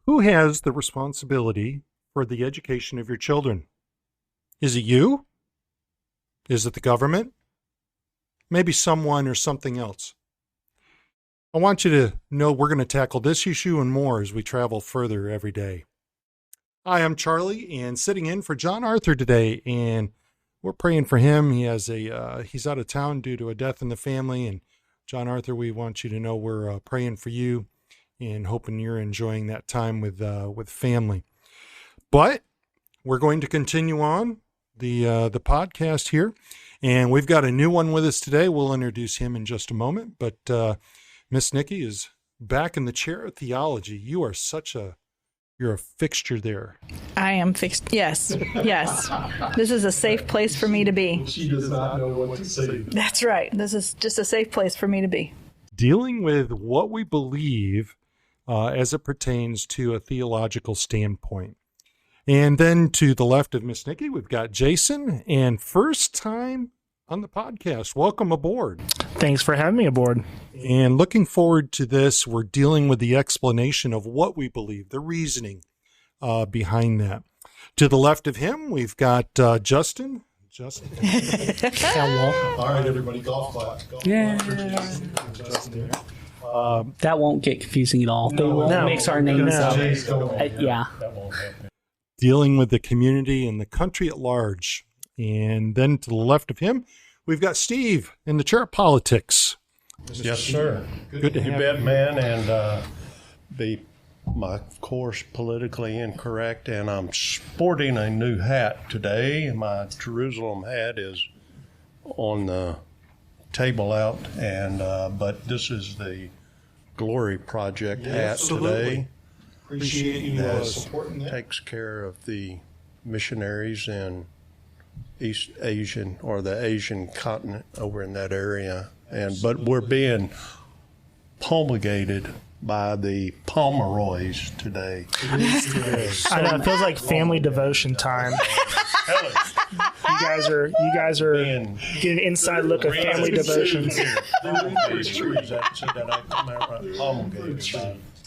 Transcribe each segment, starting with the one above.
Who has the responsibility for the education of your children? Is it you? Is it the government? Maybe someone or something else. I want you to know we're going to tackle this issue and more as we travel further every day. Hi, I'm Charlie, and sitting in for John Arthur today, and we're praying for him. He's out of town due to a death in the family, and John Arthur, we want you to know we're praying for you and hoping you're enjoying that time with family. But we're going to continue on the podcast here, and we've got a new one with us today. We'll introduce him in just a moment, but Miss Nikki is back in the chair of theology. You're a fixture there. I am fixed. Yes. This is a safe place for me to be. She does not know what to say. That's right. This is just a safe place for me to be. Dealing with what we believe as it pertains to a theological standpoint. And then to the left of Miss Nikki, we've got Jason, and first time on the podcast. Welcome aboard. Thanks for having me aboard. And looking forward to this. We're dealing with the explanation of what we believe, the reasoning behind that. To the left of him, we've got Justin. Hello. All right, everybody, golf clap. Yeah. Justin. That won't get confusing at all. They will mix our names up. Yeah. Dealing with the community and the country at large. And then to the left of him, we've got Steve in the chair of politics. Yes, sir. Good to have you. Bet, man. And of course, politically incorrect. And I'm sporting a new hat today. My Jerusalem hat is on the table out. And but this is the Glory Project hat absolutely. Today. Appreciate you supporting that. Takes care of the missionaries in East Asian or the Asian continent over in that area, but we're being promulgated by the Pomeroys today. I know, it feels like family devotion time. You guys are getting an inside look of family devotions.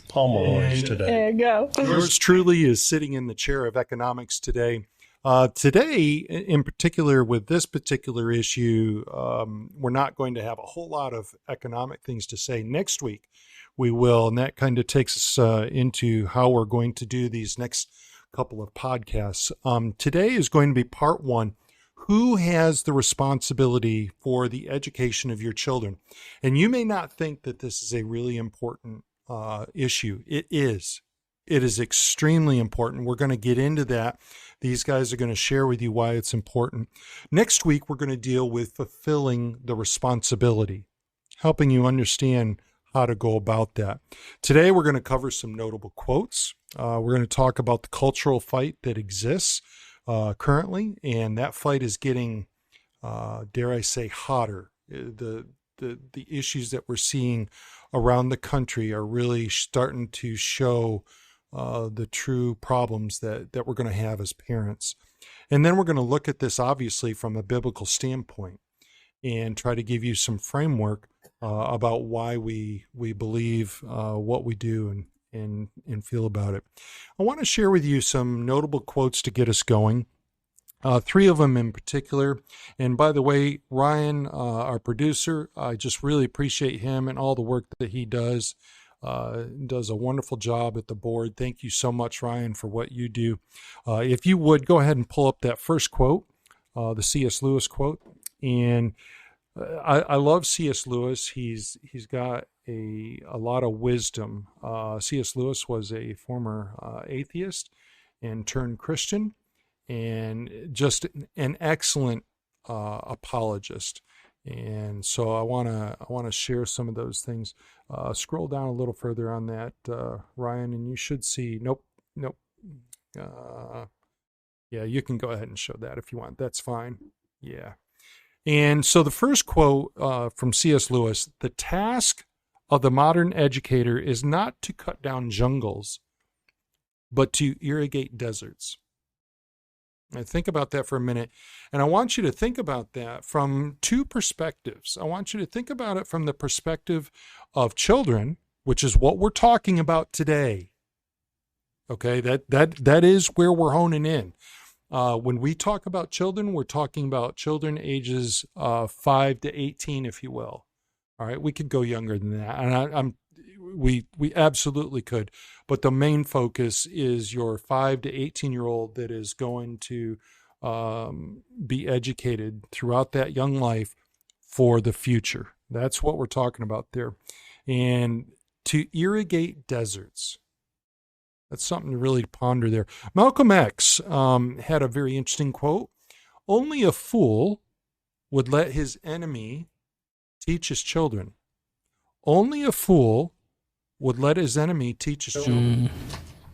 Pomeroys today. There you go. Yours truly is sitting in the chair of economics today. Today, in particular, with this particular issue, we're not going to have a whole lot of economic things to say. Next week, we will, and that kind of takes us into how we're going to do these next couple of podcasts. Today is going to be part one. Who has the responsibility for the education of your children? And you may not think that this is a really important issue. It is. It is extremely important. We're going to get into that. These guys are going to share with you why it's important. Next week, we're going to deal with fulfilling the responsibility, helping you understand how to go about that. Today, we're going to cover some notable quotes. We're going to talk about the cultural fight that exists currently, and that fight is getting, dare I say, hotter. The issues that we're seeing around the country are really starting to show the true problems that we're going to have as parents. And then we're going to look at this, obviously, from a biblical standpoint and try to give you some framework about why we believe what we do and feel about it. I want to share with you some notable quotes to get us going. Three of them in particular. And by the way, Ryan, our producer, I just really appreciate him and all the work that he does. Does a wonderful job at the board. Thank you so much, Ryan, for what you do. If you would, go ahead and pull up that first quote, the C.S. Lewis quote. And I love C.S. Lewis. He's got a lot of wisdom. C.S. Lewis was a former atheist and turned Christian, and just an excellent apologist. And so I want to share some of those things. Scroll down a little further on that, Ryan, and you should see. Nope. Yeah, you can go ahead and show that if you want. That's fine. Yeah. And so the first quote from C.S. Lewis: "The task of the modern educator is not to cut down jungles, but to irrigate deserts." And think about that for a minute. And I want you to think about that from two perspectives. I want you to think about it from the perspective of children, which is what we're talking about today. Okay, that is where we're honing in. When we talk about children, we're talking about children ages 5 to 18, if you will. All right, we could go younger than that, and we absolutely could. But the main focus is your 5 to 18-year-old that is going to be educated throughout that young life for the future. That's what we're talking about there. And to irrigate deserts. That's something to really ponder there. Malcolm X had a very interesting quote. Only a fool would let his enemy teach his children. Only a fool would let his enemy teach his children.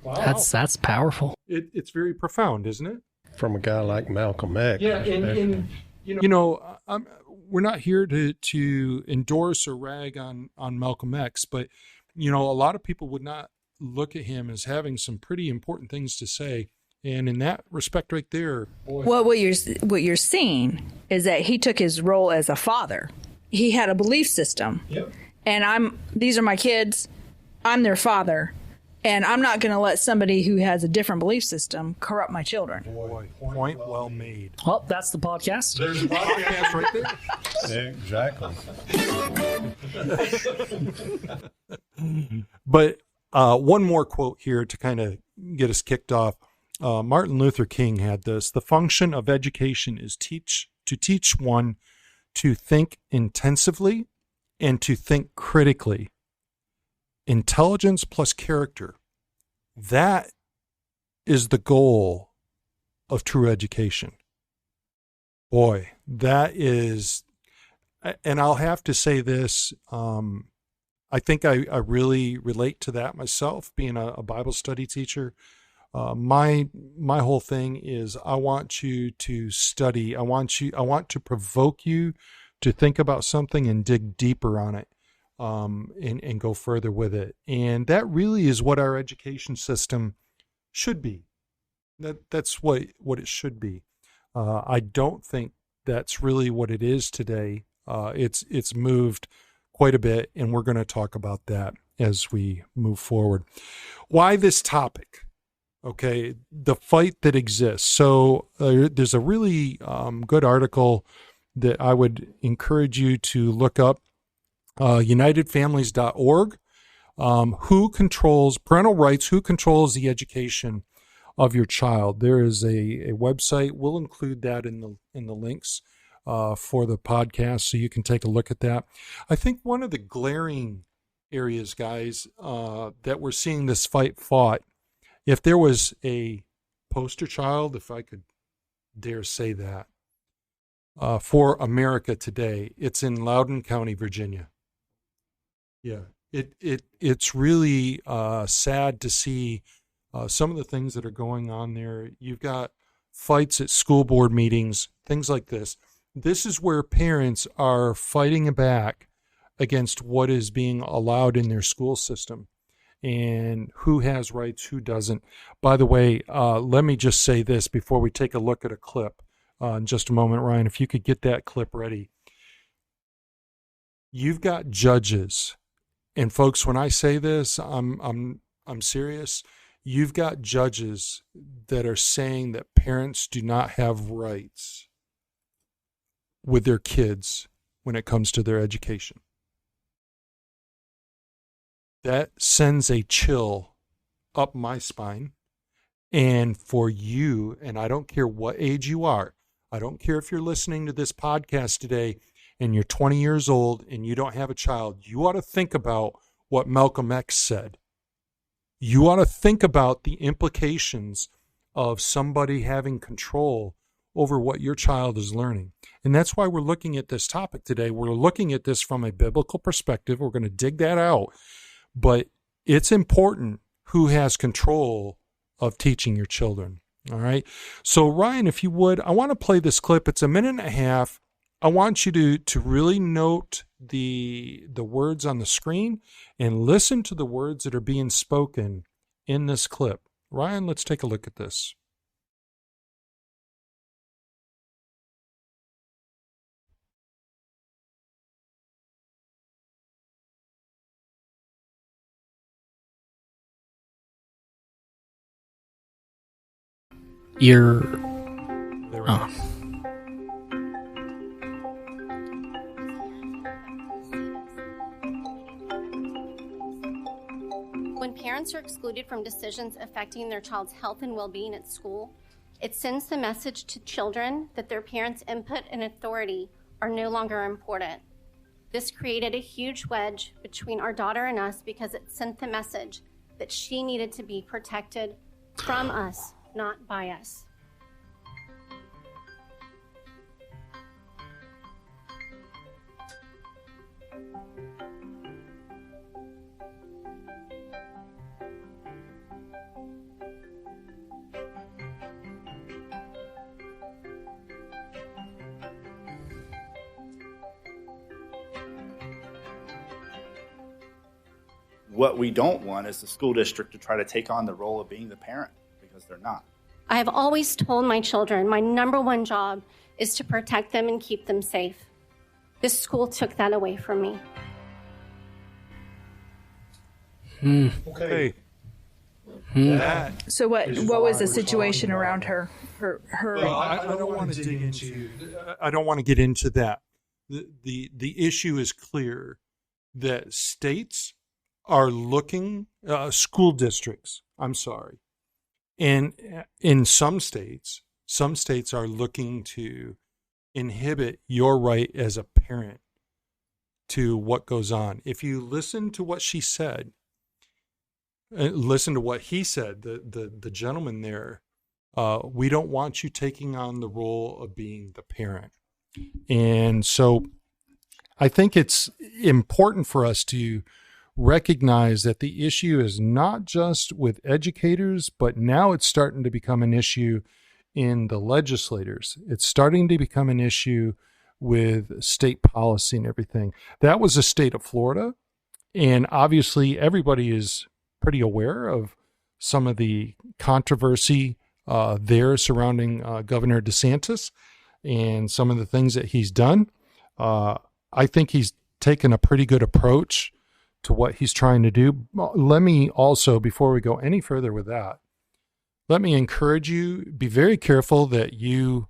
Wow. That's powerful. It's very profound, isn't it? From a guy like Malcolm X. Yeah, and we're not here to endorse or rag on Malcolm X, but a lot of people would not look at him as having some pretty important things to say. And in that respect right there, boy. Well, what you're seeing is that he took his role as a father. He had a belief system. Yep. And these are my kids. I'm their father. And I'm not going to let somebody who has a different belief system corrupt my children. Boy, point well made. Well, that's the podcast. There's a podcast right there. Exactly. But one more quote here to kind of get us kicked off. Martin Luther King had this. The function of education is to teach one to think intensively and to think critically. Intelligence plus character. That is the goal of true education. Boy, that is, and I'll have to say this, I think I really relate to that myself, being a Bible study teacher. My whole thing is I want you to study. I want to provoke you to think about something and dig deeper on it. And go further with it. And that really is what our education system should be. That's what it should be. I don't think that's really what it is today. It's moved quite a bit, and we're going to talk about that as we move forward. Why this topic? Okay, the fight that exists. So there's a really good article that I would encourage you to look up. UnitedFamilies.org. Who controls parental rights? Who controls the education of your child? There is a website. We'll include that in the links for the podcast, so you can take a look at that. I think one of the glaring areas, guys, that we're seeing this fight fought. If there was a poster child, if I could dare say that, for America today, it's in Loudoun County, Virginia. Yeah, it's really sad to see some of the things that are going on there. You've got fights at school board meetings, things like this. This is where parents are fighting back against what is being allowed in their school system and who has rights, who doesn't. By the way, let me just say this before we take a look at a clip in just a moment. Ryan, if you could get that clip ready. You've got judges. And folks, when I say this, I'm serious. You've got judges that are saying that parents do not have rights with their kids when it comes to their education. That sends a chill up my spine. And for you, and I don't care what age you are, I don't care if you're listening to this podcast today and you're 20 years old and you don't have a child, you ought to think about what Malcolm X said. You ought to think about the implications of somebody having control over what your child is learning. And that's why we're looking at this topic today. We're looking at this from a biblical perspective. We're going to dig that out. But it's important who has control of teaching your children. All right. So Ryan, if you would, I want to play this clip. It's a minute and a half. I want you to really note the words on the screen and listen to the words that are being spoken in this clip. Ryan, let's take a look at this. You're. There we Oh. go. When parents are excluded from decisions affecting their child's health and well-being at school, it sends the message to children that their parents' input and authority are no longer important. This created a huge wedge between our daughter and us because it sent the message that she needed to be protected from us, not by us. What we don't want is the school district to try to take on the role of being the parent, because they're not. I have always told my children my number one job is to protect them and keep them safe. This school took that away from me. Okay. That, So what was the situation around her? well, I don't want to dig into. I don't want to get into that. The issue is clear that states are looking, school districts, I'm sorry, and in some states are looking to inhibit your right as a parent to what goes on. If you listen to what she said, listen to what he said, the gentleman there, we don't want you taking on the role of being the parent. And so I think it's important for us to recognize that the issue is not just with educators, but now it's starting to become an issue in the legislators. It's starting to become an issue with state policy and everything. That was the state of Florida. And obviously everybody is pretty aware of some of the controversy there surrounding Governor DeSantis and some of the things that he's done. I think he's taken a pretty good approach to what he's trying to do. Let me also, before we go any further with that, let me encourage you, be very careful that you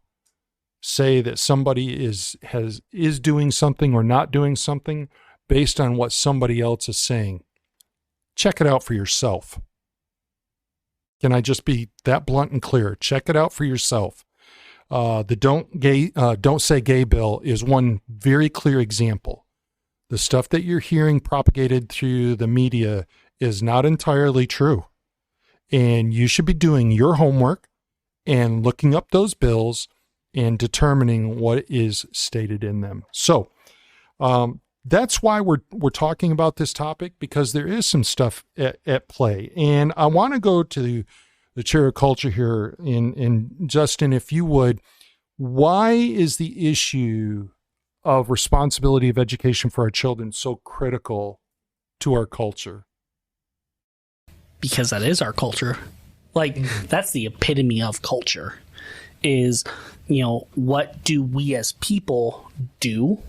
say that somebody is doing something or not doing something based on what somebody else is saying. Check it out for yourself. Can I just be that blunt and clear? Check it out for yourself. The don't say gay bill is one very clear example. The stuff that you're hearing propagated through the media is not entirely true. And you should be doing your homework and looking up those bills and determining what is stated in them. So that's why we're talking about this topic, because there is some stuff at play. And I want to go to the chair of culture here. And Justin, if you would, why is the issue of responsibility of education for our children so critical to our culture? Because that is our culture. Like, that's the epitome of culture is, what do we as people do,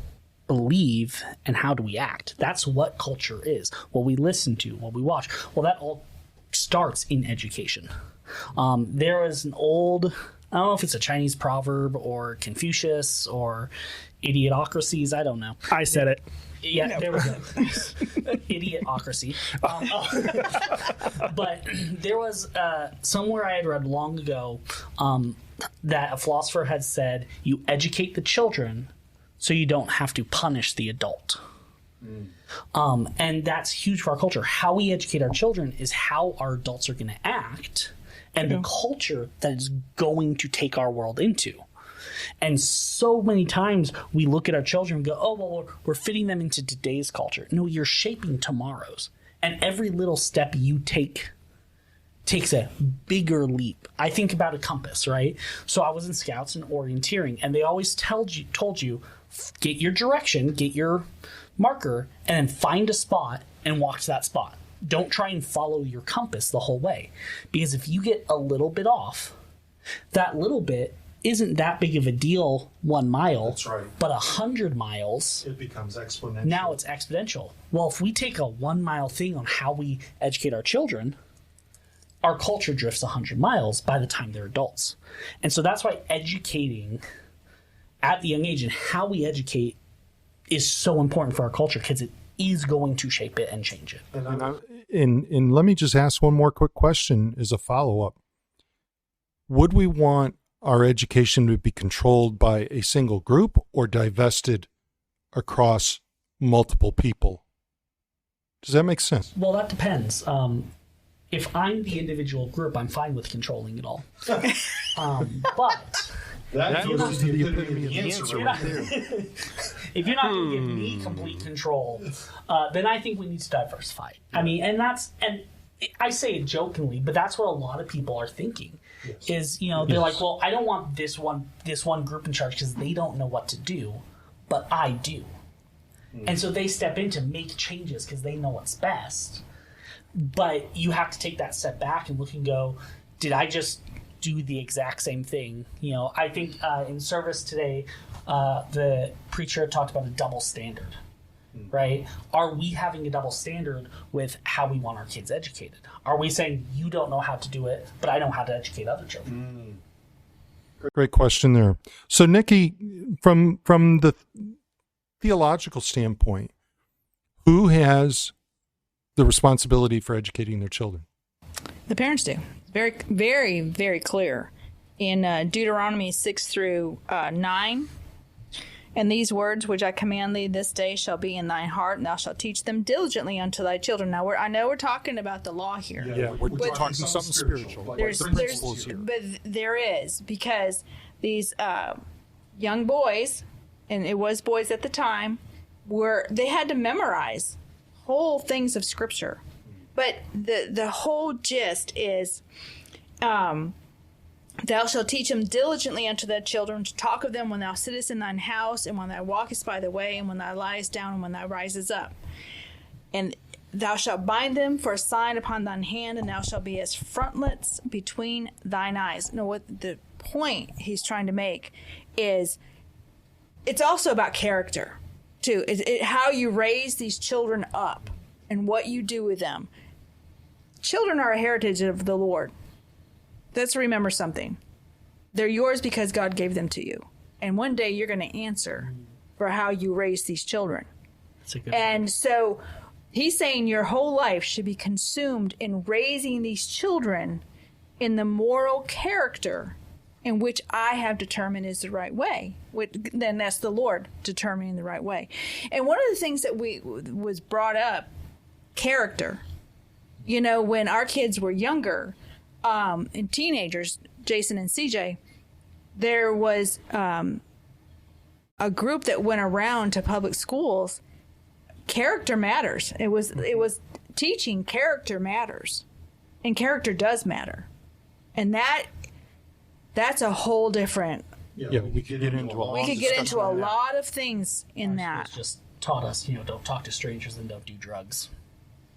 believe, and how do we act? That's what culture is. What we listen to, what we watch. Well, that all starts in education. There is an old, I don't know if it's a Chinese proverb or Confucius or idiotocracies. I don't know. I said it. Yeah, there we go. Idiotocracy. But there was somewhere I had read long ago that a philosopher had said, you educate the children so you don't have to punish the adult. And that's huge for our culture. How we educate our children is how our adults are going to act and the culture that is going to take our world into. And so many times we look at our children and go, oh, well, we're fitting them into today's culture. No, you're shaping tomorrow's. And every little step you take takes a bigger leap. I think about a compass, right? So I was in Scouts and orienteering, and they always told you, get your direction, get your marker, and then find a spot and walk to that spot. Don't try and follow your compass the whole way. Because if you get a little bit off, that little bit isn't that big of a deal 1 mile. That's right. But 100 miles, It becomes exponential. now it's exponential. Well, if we take a 1 mile thing on how we educate our children, our culture drifts 100 miles by the time they're adults. And so that's why educating at the young age and how we educate is so important for our culture, because it is going to shape it and change it. And let me just ask one more quick question as a follow-up. Would we want our education to be controlled by a single group or divested across multiple people? Does that make sense? Well, that depends. If I'm the individual group, I'm fine with controlling it all. But that goes to the epitome of the answer right there. If you're not going to give me complete control, then I think we need to diversify. I mean, and I say it jokingly, but that's what a lot of people are thinking. Is, you know, they're like, well, I don't want this one group in charge because they don't know what to do, but I do. And so they step in to make changes because they know what's best. But you have to take that step back and look and go, did I just do the exact same thing? You know, I think in service today, the preacher talked about a double standard, right? Are we having a double standard with how we want our kids educated? Are we saying you don't know how to do it, but I know how to educate other children? Great question there. So, Nikki, from the theological standpoint, who has the responsibility for educating their children? The parents do. Very, very, very clear. In Deuteronomy 6-9, and these words which I command thee this day shall be in thine heart, and thou shalt teach them diligently unto thy children. Now, I know we're talking about the law here. Yeah, we're talking something spiritual. There's principles here. But there is, because these young boys, and it was boys at the time, they had to memorize whole things of Scripture. But the whole gist is, thou shalt teach them diligently unto thy children, to talk of them when thou sittest in thine house, and when thou walkest by the way, and when thou liest down, and when thou risest up. And thou shalt bind them for a sign upon thine hand, and thou shalt be as frontlets between thine eyes. Now, what the point he's trying to make is, it's also about character, too. How you raise these children up and what you do with them. Children are a heritage of the Lord. Let's remember something. They're yours because God gave them to you. And one day you're going to answer for how you raise these children. That's a good and so he's saying your whole life should be consumed in raising these children in the moral character in which I have determined is the right way. Then that's the Lord determining the right way. And one of the things that was brought up, character. You know, when our kids were younger, and teenagers, Jason and CJ, there was a group that went around to public schools. Character matters. It was teaching character matters, and character does matter, and that's a whole different. Yeah, we could get into a lot of things in that. Just taught us, don't talk to strangers and don't do drugs.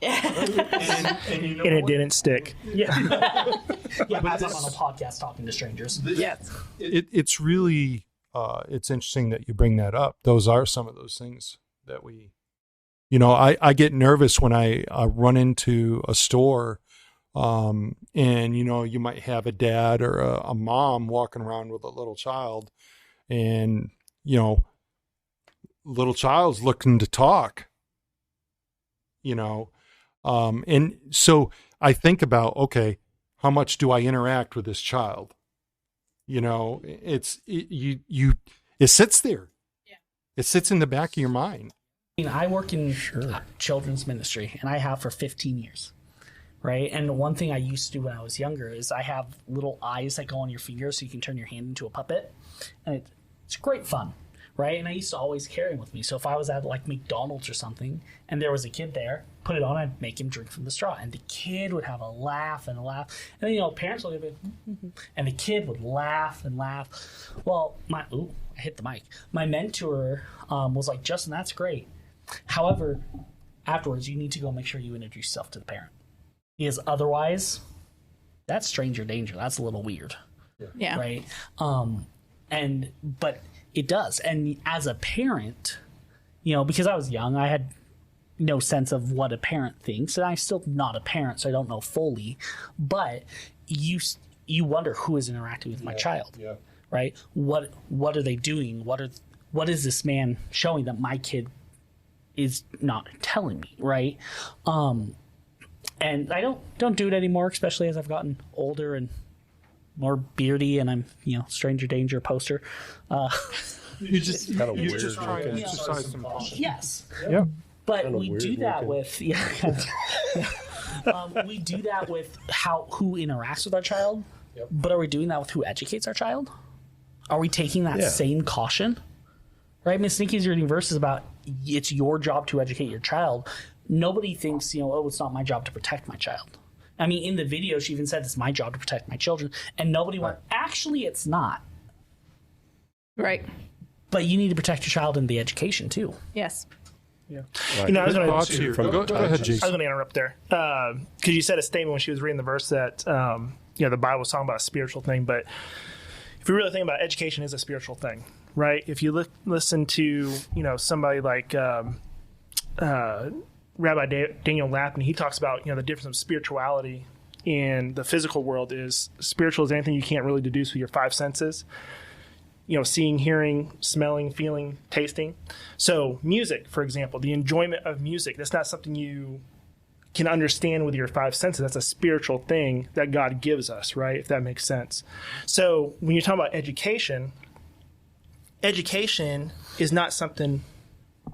and it didn't stick. Yeah, as I'm on a podcast talking to strangers. Yes, it's really it's interesting that you bring that up. Those are some of those things that we, I get nervous when I run into a store, and you might have a dad or a mom walking around with a little child, and little child's looking to talk, and so I think about, okay, how much do I interact with this child? It sits there. Yeah. It sits in the back of your mind. I work in children's ministry, and I have for 15 years, right? And the one thing I used to do when I was younger is I have little eyes that go on your fingers so you can turn your hand into a puppet, and it's great fun, right? And I used to always carry them with me. So if I was at like McDonald's or something and there was a kid there, put it on, I'd make him drink from the straw. And the kid would have a laugh and a laugh. And then, parents would be, and the kid would laugh and laugh. Well, I hit the mic. My mentor was like, Justin, that's great. However, afterwards, you need to go make sure you introduce yourself to the parent. Because otherwise, that's stranger danger. That's a little weird. Yeah. Right? But it does. And as a parent, because I was young, I had no sense of what a parent thinks, and I'm still not a parent, so I don't know fully. But you wonder who is interacting with my child, right? What are they doing? What is this man showing that my kid is not telling me, right? And I don't do it anymore, especially as I've gotten older and more beardy, and I'm stranger danger poster. You just Kind of you weird. just try to exercise some caution. Yes. Yeah. But Kinda we weird do that looking. with we do that with who interacts with our child. Yep. But are we doing that with who educates our child? Are we taking that Yeah. same caution? Right? Miss Nikki's reading verses about it's your job to educate your child. Nobody thinks, it's not my job to protect my child. I mean, in the video, she even said it's my job to protect my children, and nobody went, actually, it's not. Right. But you need to protect your child in the education too. Yes. I was going Thoughts here. Go ahead, Jason. to interrupt there because you said a statement when she was reading the verse that the Bible was talking about a spiritual thing, but if you really think about it, education is a spiritual thing, right? If you listen to somebody like Rabbi Daniel Lapin, he talks about the difference of spirituality in the physical world. Is spiritual is anything you can't really deduce with your five senses. Seeing, hearing, smelling, feeling, tasting. So music, for example, the enjoyment of music, that's not something you can understand with your five senses. That's a spiritual thing that God gives us, right? If that makes sense. So when you're talking about education is not something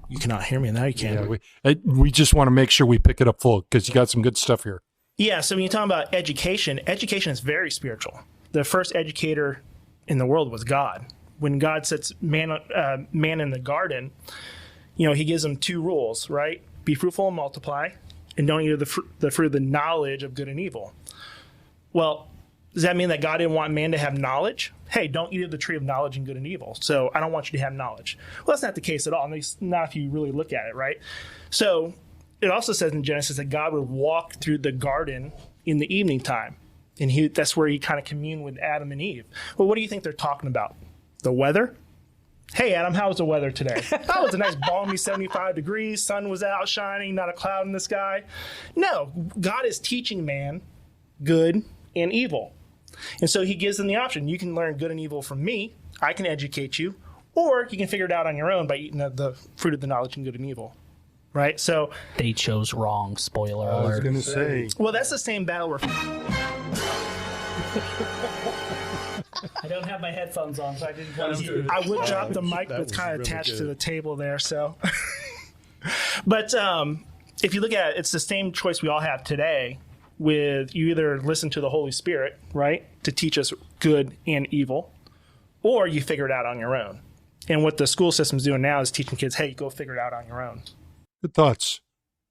you cannot hear me now. You can. Yeah, we just want to make sure we pick it up full because you got some good stuff here. Yeah. So when you're talking about education is very spiritual. The first educator in the world was God. When God sets man in the garden, he gives them two rules, right? Be fruitful and multiply, and don't eat of the fruit of the knowledge of good and evil. Well, does that mean that God didn't want man to have knowledge? Hey, don't eat of the tree of knowledge and good and evil. So I don't want you to have knowledge. Well, that's not the case at all. At least not if you really look at it, right? So it also says in Genesis that God would walk through the garden in the evening time. And that's where he kind of communed with Adam and Eve. Well, what do you think they're talking about? The weather? Hey, Adam, how was the weather today? Oh, it was a nice balmy 75 degrees. Sun was out shining, not a cloud in the sky. No, God is teaching man good and evil. And so he gives them the option. You can learn good and evil from me. I can educate you. Or you can figure it out on your own by eating the fruit of the knowledge and good and evil. Right? So They chose wrong. Spoiler I was alert. going to say. well, that's the same battle we're I don't have my headphones on, so I didn't want to. I would drop the mic, but it's was kind of really attached good. to the table there. So, but if you look at it, it's the same choice we all have today. With you either listen to the Holy Spirit, right, to teach us good and evil, or you figure it out on your own. And what the school system's doing now is teaching kids, hey, go figure it out on your own. Good thoughts.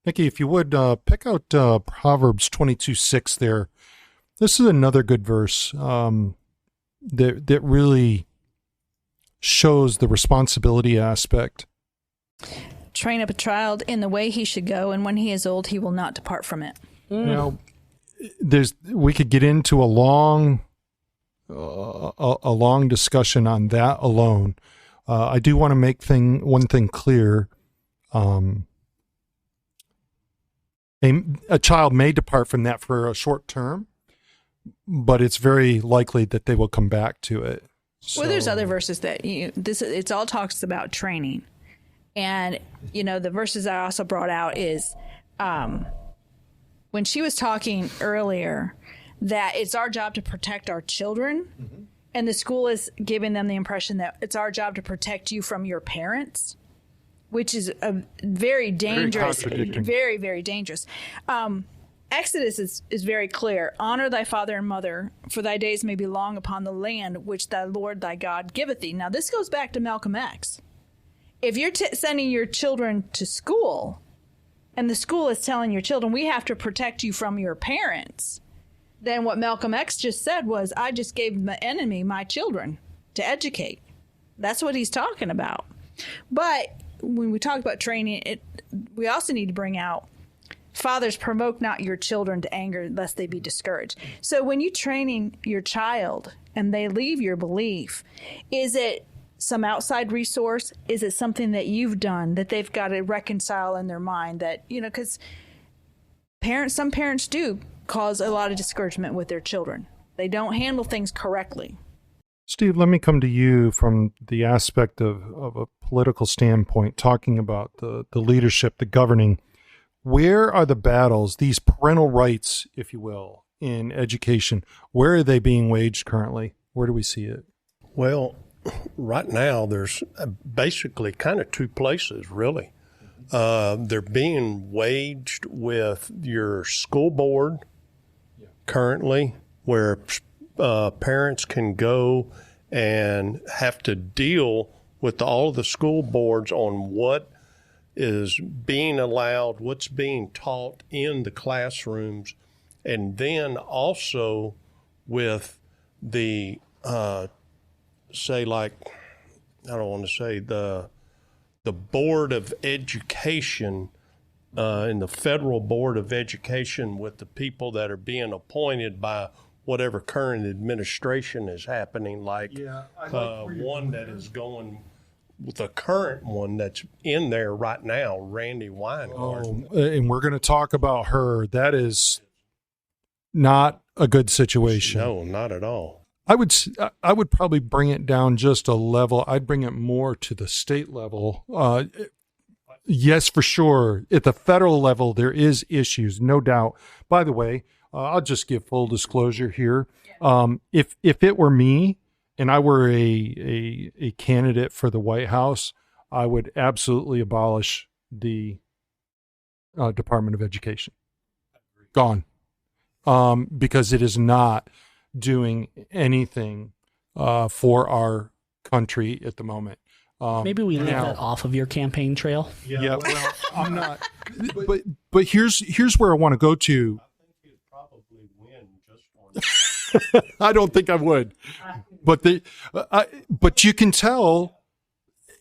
Nikki, if you would, pick out Proverbs 22:6 there. This is another good verse that really shows the responsibility aspect. Train up a child in the way he should go, and when he is old, he will not depart from it. Now, we could get into a long discussion on that alone. I do want to make one thing clear. A child may depart from that for a short term, but it's very likely that they will come back to it. Well, there's other verses that it's all talks about training, and the verses I also brought out is when she was talking earlier that it's our job to protect our children, and the school is giving them the impression that it's our job to protect you from your parents, which is a very dangerous, very, very dangerous. Exodus is very clear. Honor thy father and mother, for thy days may be long upon the land which thy Lord thy God giveth thee. Now, this goes back to Malcolm X. If you're sending your children to school, and the school is telling your children, we have to protect you from your parents, then what Malcolm X just said was, I just gave the enemy my children to educate. That's what he's talking about. But when we talk about training, we also need to bring out, fathers, provoke not your children to anger, lest they be discouraged. So when you training your child and they leave your belief, is it some outside resource? Is it something that you've done that they've got to reconcile in their mind that, because some parents do cause a lot of discouragement with their children. They don't handle things correctly. Steve, let me come to you from the aspect of a political standpoint, talking about the leadership, the governing. Where are the battles, these parental rights, if you will, in education? Where are they being waged currently? Where do we see it? Well, right now there's basically kind of two places, really. They're being waged with your school board currently, where parents can go and have to deal with all of the school boards on what is being allowed, what's being taught in the classrooms, and then also with the, say, like, I don't want to say the Board of Education and the Federal Board of Education with the people that are being appointed by whatever current administration is happening, like one that is going with the current one that's in there right now, Randy Weingart. And we're going to talk about her. That is not a good situation. No, not at all. I would probably bring it down just a level. I'd bring it more to the state level. Yes, for sure. At the federal level, there is issues, no doubt. By the way, I'll just give full disclosure here. If it were me and I were a candidate for the White House, I would absolutely abolish the Department of Education. Gone. Because it is not doing anything for our country at the moment. Maybe we leave that off of your campaign trail. Yeah, well, I'm not. But here's where I want to go to. I think you'd probably win just one. I don't think I would, but you can tell.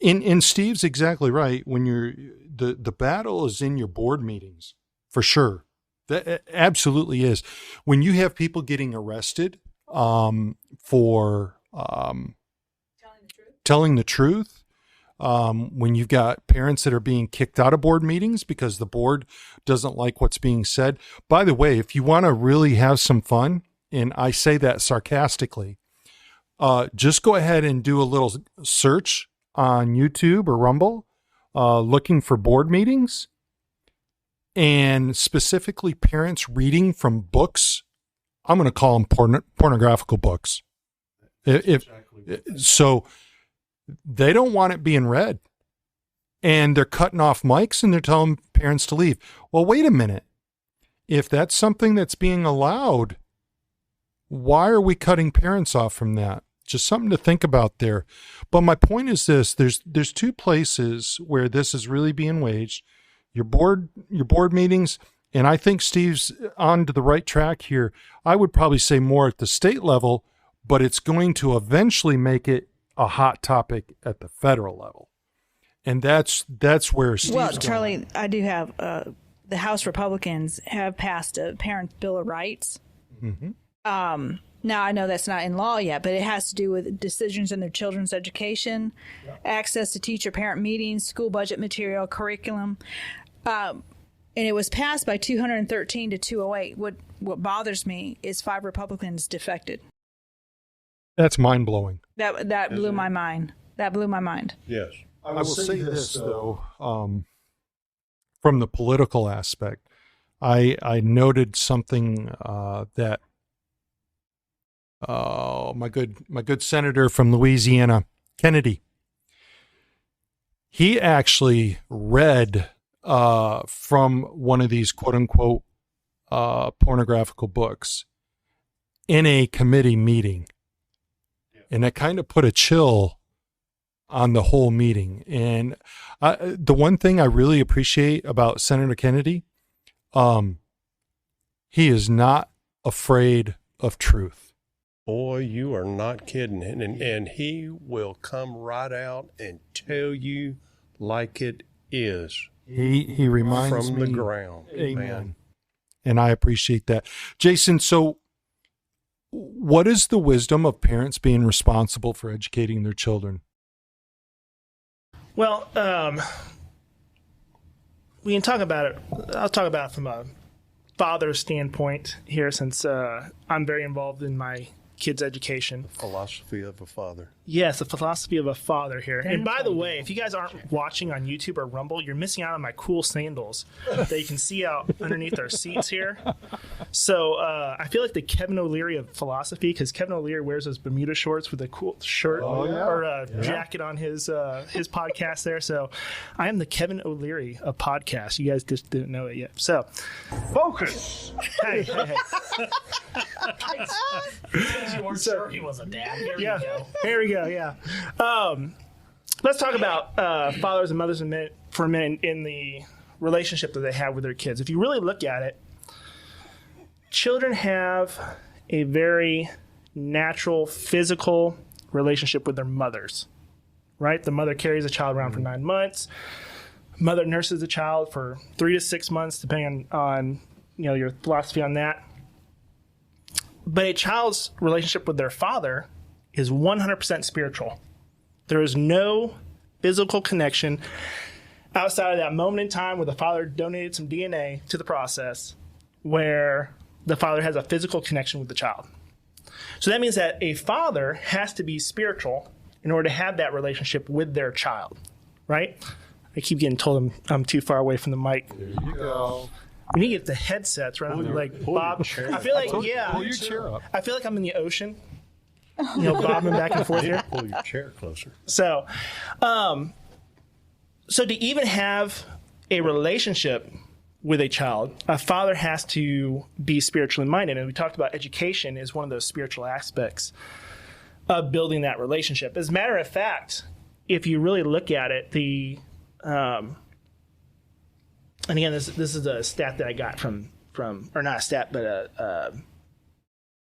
In Steve's exactly right. When the battle is in your board meetings, for sure. That absolutely is. When you have people getting arrested for telling the truth, when you've got parents that are being kicked out of board meetings because the board doesn't like what's being said. By the way, if you want to really have some fun, and I say that sarcastically, just go ahead and do a little search on YouTube or Rumble, looking for board meetings, and specifically parents reading from books. I'm going to call them pornographical books. So they don't want it being read, and they're cutting off mics and they're telling parents to leave. Well, wait a minute. If that's something that's being allowed, why are we cutting parents off from that? Just something to think about there. But my point is this: there's two places where this is really being waged. Your board meetings, and I think Steve's on to the right track here. I would probably say more at the state level, but it's going to eventually make it a hot topic at the federal level. And that's where Steve's Well, going. Charlie, I do have the House Republicans have passed a Parent Bill of Rights. Mm-hmm. Now, I know that's not in law yet, but it has to do with decisions in their children's education, access to teacher-parent meetings, school budget material, curriculum. And it was passed by 213 to 208. What bothers me is 5 Republicans defected. That's mind-blowing. That blew my mind. That blew my mind. Yes. I will say this, though, from the political aspect. I noted something that my good senator from Louisiana, Kennedy, he actually read from one of these quote-unquote pornographical books in a committee meeting. And that kind of put a chill on the whole meeting. And the one thing I really appreciate about Senator Kennedy, he is not afraid of truth. Boy, you are not kidding. And he will come right out and tell you like it is. He reminds from me. the ground. Amen. Man. And I appreciate that. Jason, so what is the wisdom of parents being responsible for educating their children? Well, we can talk about it. I'll talk about it from a father's standpoint here, since I'm very involved in my kids' education. Philosophy of a father. Yes, the philosophy of a father here. And by the way, if you guys aren't watching on YouTube or Rumble, you're missing out on my cool sandals that you can see out underneath our seats here. So I feel like the Kevin O'Leary of philosophy, because Kevin O'Leary wears those Bermuda shorts with a cool shirt or jacket on his podcast there. So I am the Kevin O'Leary of podcast. You guys just didn't know it yet. So focus. Hey. You weren't sure he was a dad. Here we go. Here we go. Yeah. Let's talk about fathers and mothers for a minute in the relationship that they have with their kids. If you really look at it, children have a very natural physical relationship with their mothers, right? The mother carries a child around for 9 months. Mother nurses the child for 3 to 6 months, depending on your philosophy on that. But a child's relationship with their father is 100% spiritual. There is no physical connection outside of that moment in time where the father donated some DNA to the process, where the father has a physical connection with the child. So that means that a father has to be spiritual in order to have that relationship with their child, right? I keep getting told I'm too far away from the mic. There you go. We need to get the headsets right on, like Bob. I feel like, Pull your chair up. I feel like I'm in the ocean, bobbing back and forth here. Pull your chair closer. So, so to even have a relationship with a child, a father has to be spiritually minded. And we talked about education is one of those spiritual aspects of building that relationship. As a matter of fact, if you really look at it, and again, this is a stat that I got from or not a stat, but a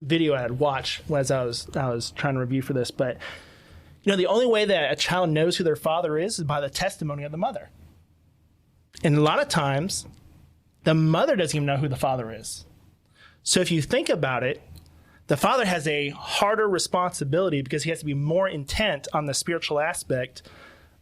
video I had watched as I was trying to review for this. But the only way that a child knows who their father is by the testimony of the mother. And a lot of times, the mother doesn't even know who the father is. So if you think about it, the father has a harder responsibility because he has to be more intent on the spiritual aspect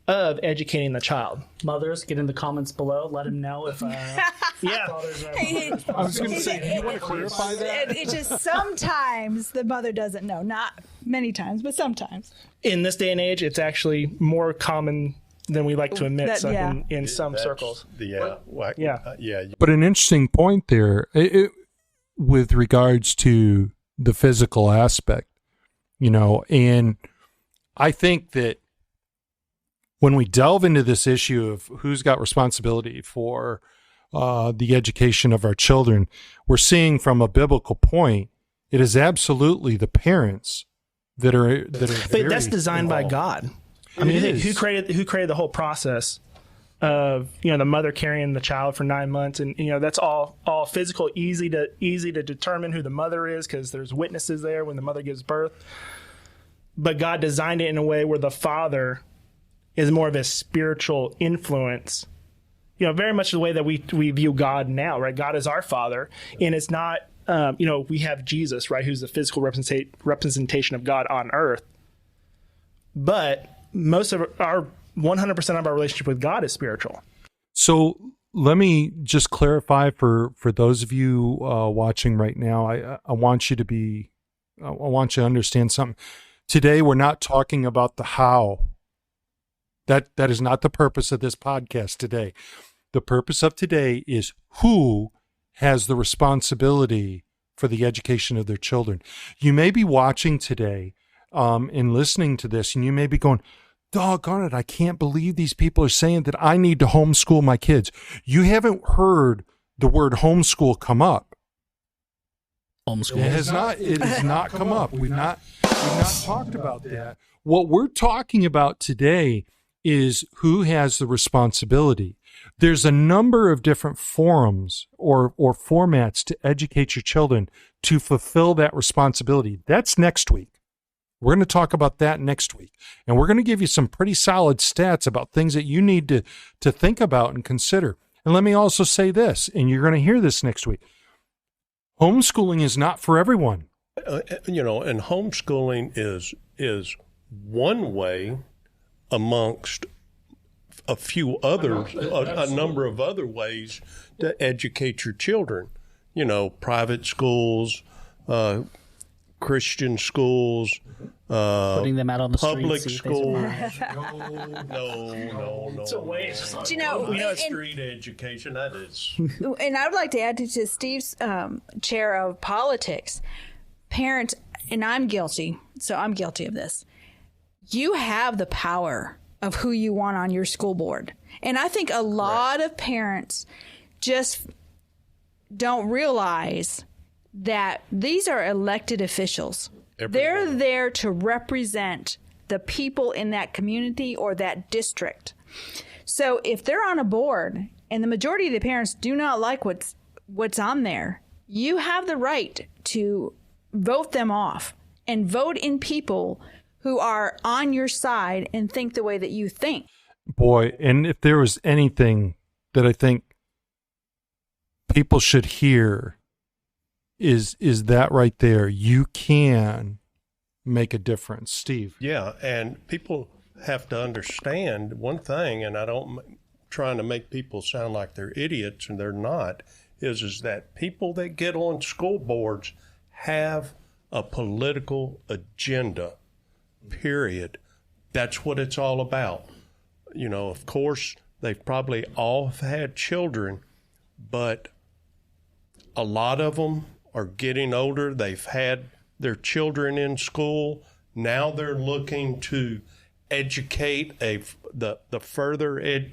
of educating the child. Mothers, get in the comments below. Let him know if fathers are. I was going to say, do you want to clarify that? It's just sometimes the mother doesn't know. Not many times, but sometimes. In this day and age, it's actually more common than we like to admit in some circles. But an interesting point there with regards to the physical aspect, and I think that when we delve into this issue of who's got responsibility for the education of our children, we're seeing from a biblical point, it is absolutely the parents that are But that's designed by God. I mean, who created the whole process of the mother carrying the child for 9 months, and that's all physical, easy to determine who the mother is because there's witnesses there when the mother gives birth. But God designed it in a way where the father is more of a spiritual influence, very much the way that we view God now, right? God is our father, and it's not, we have Jesus, right, who's the physical representation of God on earth. But most of our 100% of our relationship with God is spiritual. So let me just clarify for those of you watching right now. I want you to understand something. Today, we're not talking about the how. That is not the purpose of this podcast today. The purpose of today is who has the responsibility for the education of their children. You may be watching today and listening to this, and you may be going, doggone it, I can't believe these people are saying that I need to homeschool my kids. You haven't heard the word homeschool come up. Homeschool. It has not come up. We've not talked about that. What we're talking about today is who has the responsibility. There's a number of different forums or formats to educate your children to fulfill that responsibility. That's next week. We're going to talk about that next week. And we're going to give you some pretty solid stats about things that you need to think about and consider. And let me also say this, and you're going to hear this next week. Homeschooling is not for everyone. And homeschooling is one way amongst a number of other ways to educate your children. You know, private schools, Christian schools, Putting them out on the public street, schools. No. It's a waste. Do you know, Street education, that is. and I would like to add to Steve's chair of politics, parents, and I'm guilty, so I'm guilty of this. You have the power of who you want on your school board. And I think a lot of parents just don't realize that these are elected officials. They're there to represent the people in that community or that district. So if they're on a board and the majority of the parents do not like what's on there, you have the right to vote them off and vote in people who are on your side and think the way that you think. Boy, and if there was anything that I think people should hear is that right there. You can make a difference, Steve. Yeah, and people have to understand one thing, and I don't trying to make people sound like they're idiots, and they're not, is that people that get on school boards have a political agenda, period. That's what it's all about. You know, of course, they've probably all had children, but a lot of them are getting older. They've had their children in school. Now they're looking to educate the further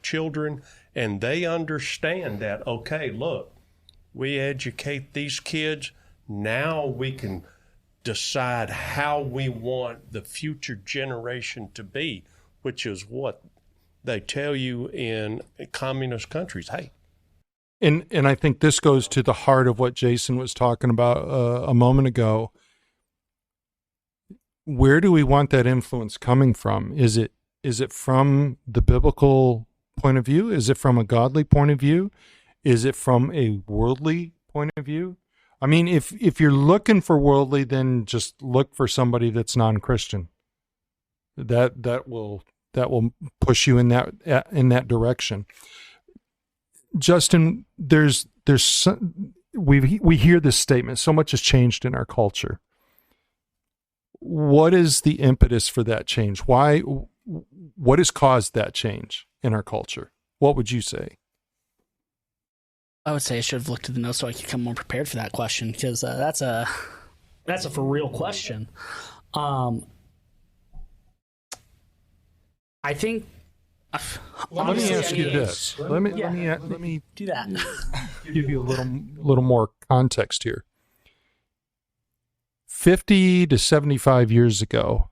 children, and they understand that, okay, look, we educate these kids. Now we can decide how we want the future generation to be, which is what they tell you in communist countries. Hey. And I think this goes to the heart of what Jason was talking about a moment ago. Where do we want that influence coming from? Is it from the biblical point of view? Is it from a godly point of view? Is it from a worldly point of view? I mean, if you're looking for worldly, then just look for somebody that's non-Christian. That will push you in that direction. Justin, we hear this statement. So much has changed in our culture. What is the impetus for that change? What has caused that change in our culture? What would you say? I would say I should have looked at the notes so I could come more prepared for that question, because that's a for real question. I think. Let me ask you this. Let me do that. Give you a little more context here. 50 to 75 years ago,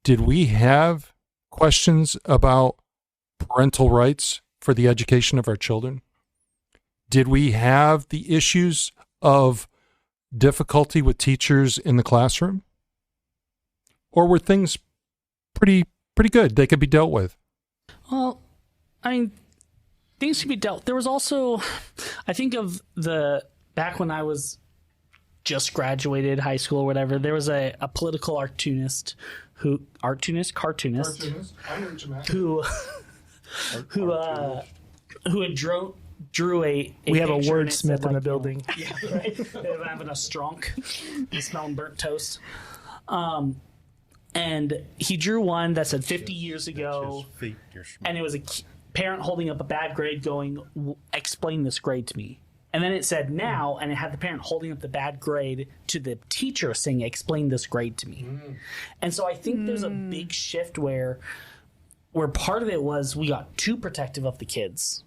did we have questions about parental rights for the education of our children? Did we have the issues of difficulty with teachers in the classroom? Or were things pretty good? They could be dealt with? Well, I mean, things could be dealt. There was also, I think of back when I was just cartoonist, who had drew a we have a picture, and it said, wordsmith in the building. Yeah, right. They're having a stronk, smelling burnt toast. And he drew one that said 50 years ago, and it was a parent holding up a bad grade going, explain this grade to me. And then it said now, and it had the parent holding up the bad grade to the teacher saying, explain this grade to me. And so I think there's a big shift where part of it was we got too protective of the kids,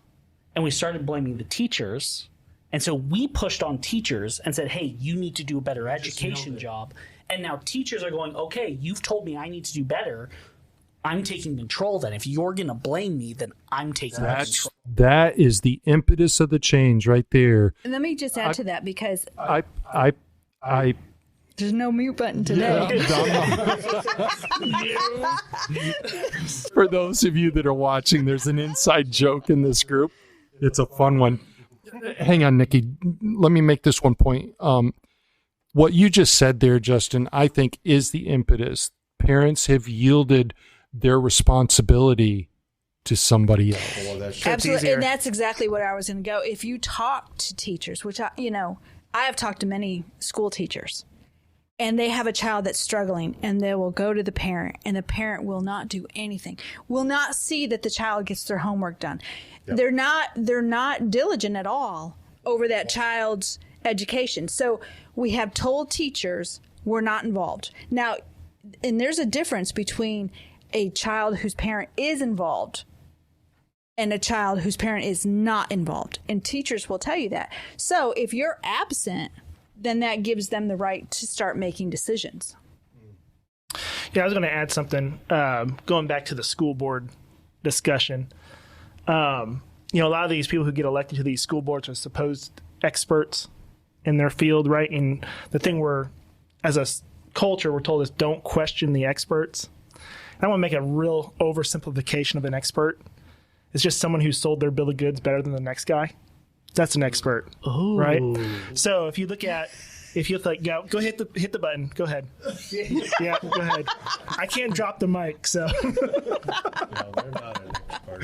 and we started blaming the teachers. And so we pushed on teachers and said, hey, you need to do a better education job. And now teachers are going, okay, you've told me I need to do better. I'm taking control then. If you're going to blame me, then I'm taking control. That is the impetus of the change right there. And let me just add to that, because I there's no mute button today. For those of you that are watching, there's an inside joke in this group. It's a fun one. Hang on, Nikki. Let me make this one point. What you just said there, Justin, I think is the impetus. Parents have yielded their responsibility to somebody else. Well, that's Absolutely, easier. and that's exactly what I was going to go. If you talk to teachers, which I have talked to many school teachers, and they have a child that's struggling, and they will go to the parent, and the parent will not do anything, will not see that the child gets their homework done. Yep. They're not diligent at all over that child's education. So we have told teachers we're not involved. Now, and there's a difference between a child whose parent is involved and a child whose parent is not involved. And teachers will tell you that. So if you're absent, then that gives them the right to start making decisions. Yeah, I was going to add something, going back to the school board discussion. A lot of these people who get elected to these school boards are supposed experts in their field, right? And the thing as a culture, we're told is don't question the experts. And I want to make a real oversimplification of an expert. It's just someone who sold their bill of goods better than the next guy. That's an expert, right? So if you look at, go hit the button. Go ahead. Yeah, go ahead. I can't drop the mic, so. No, they're not an expert.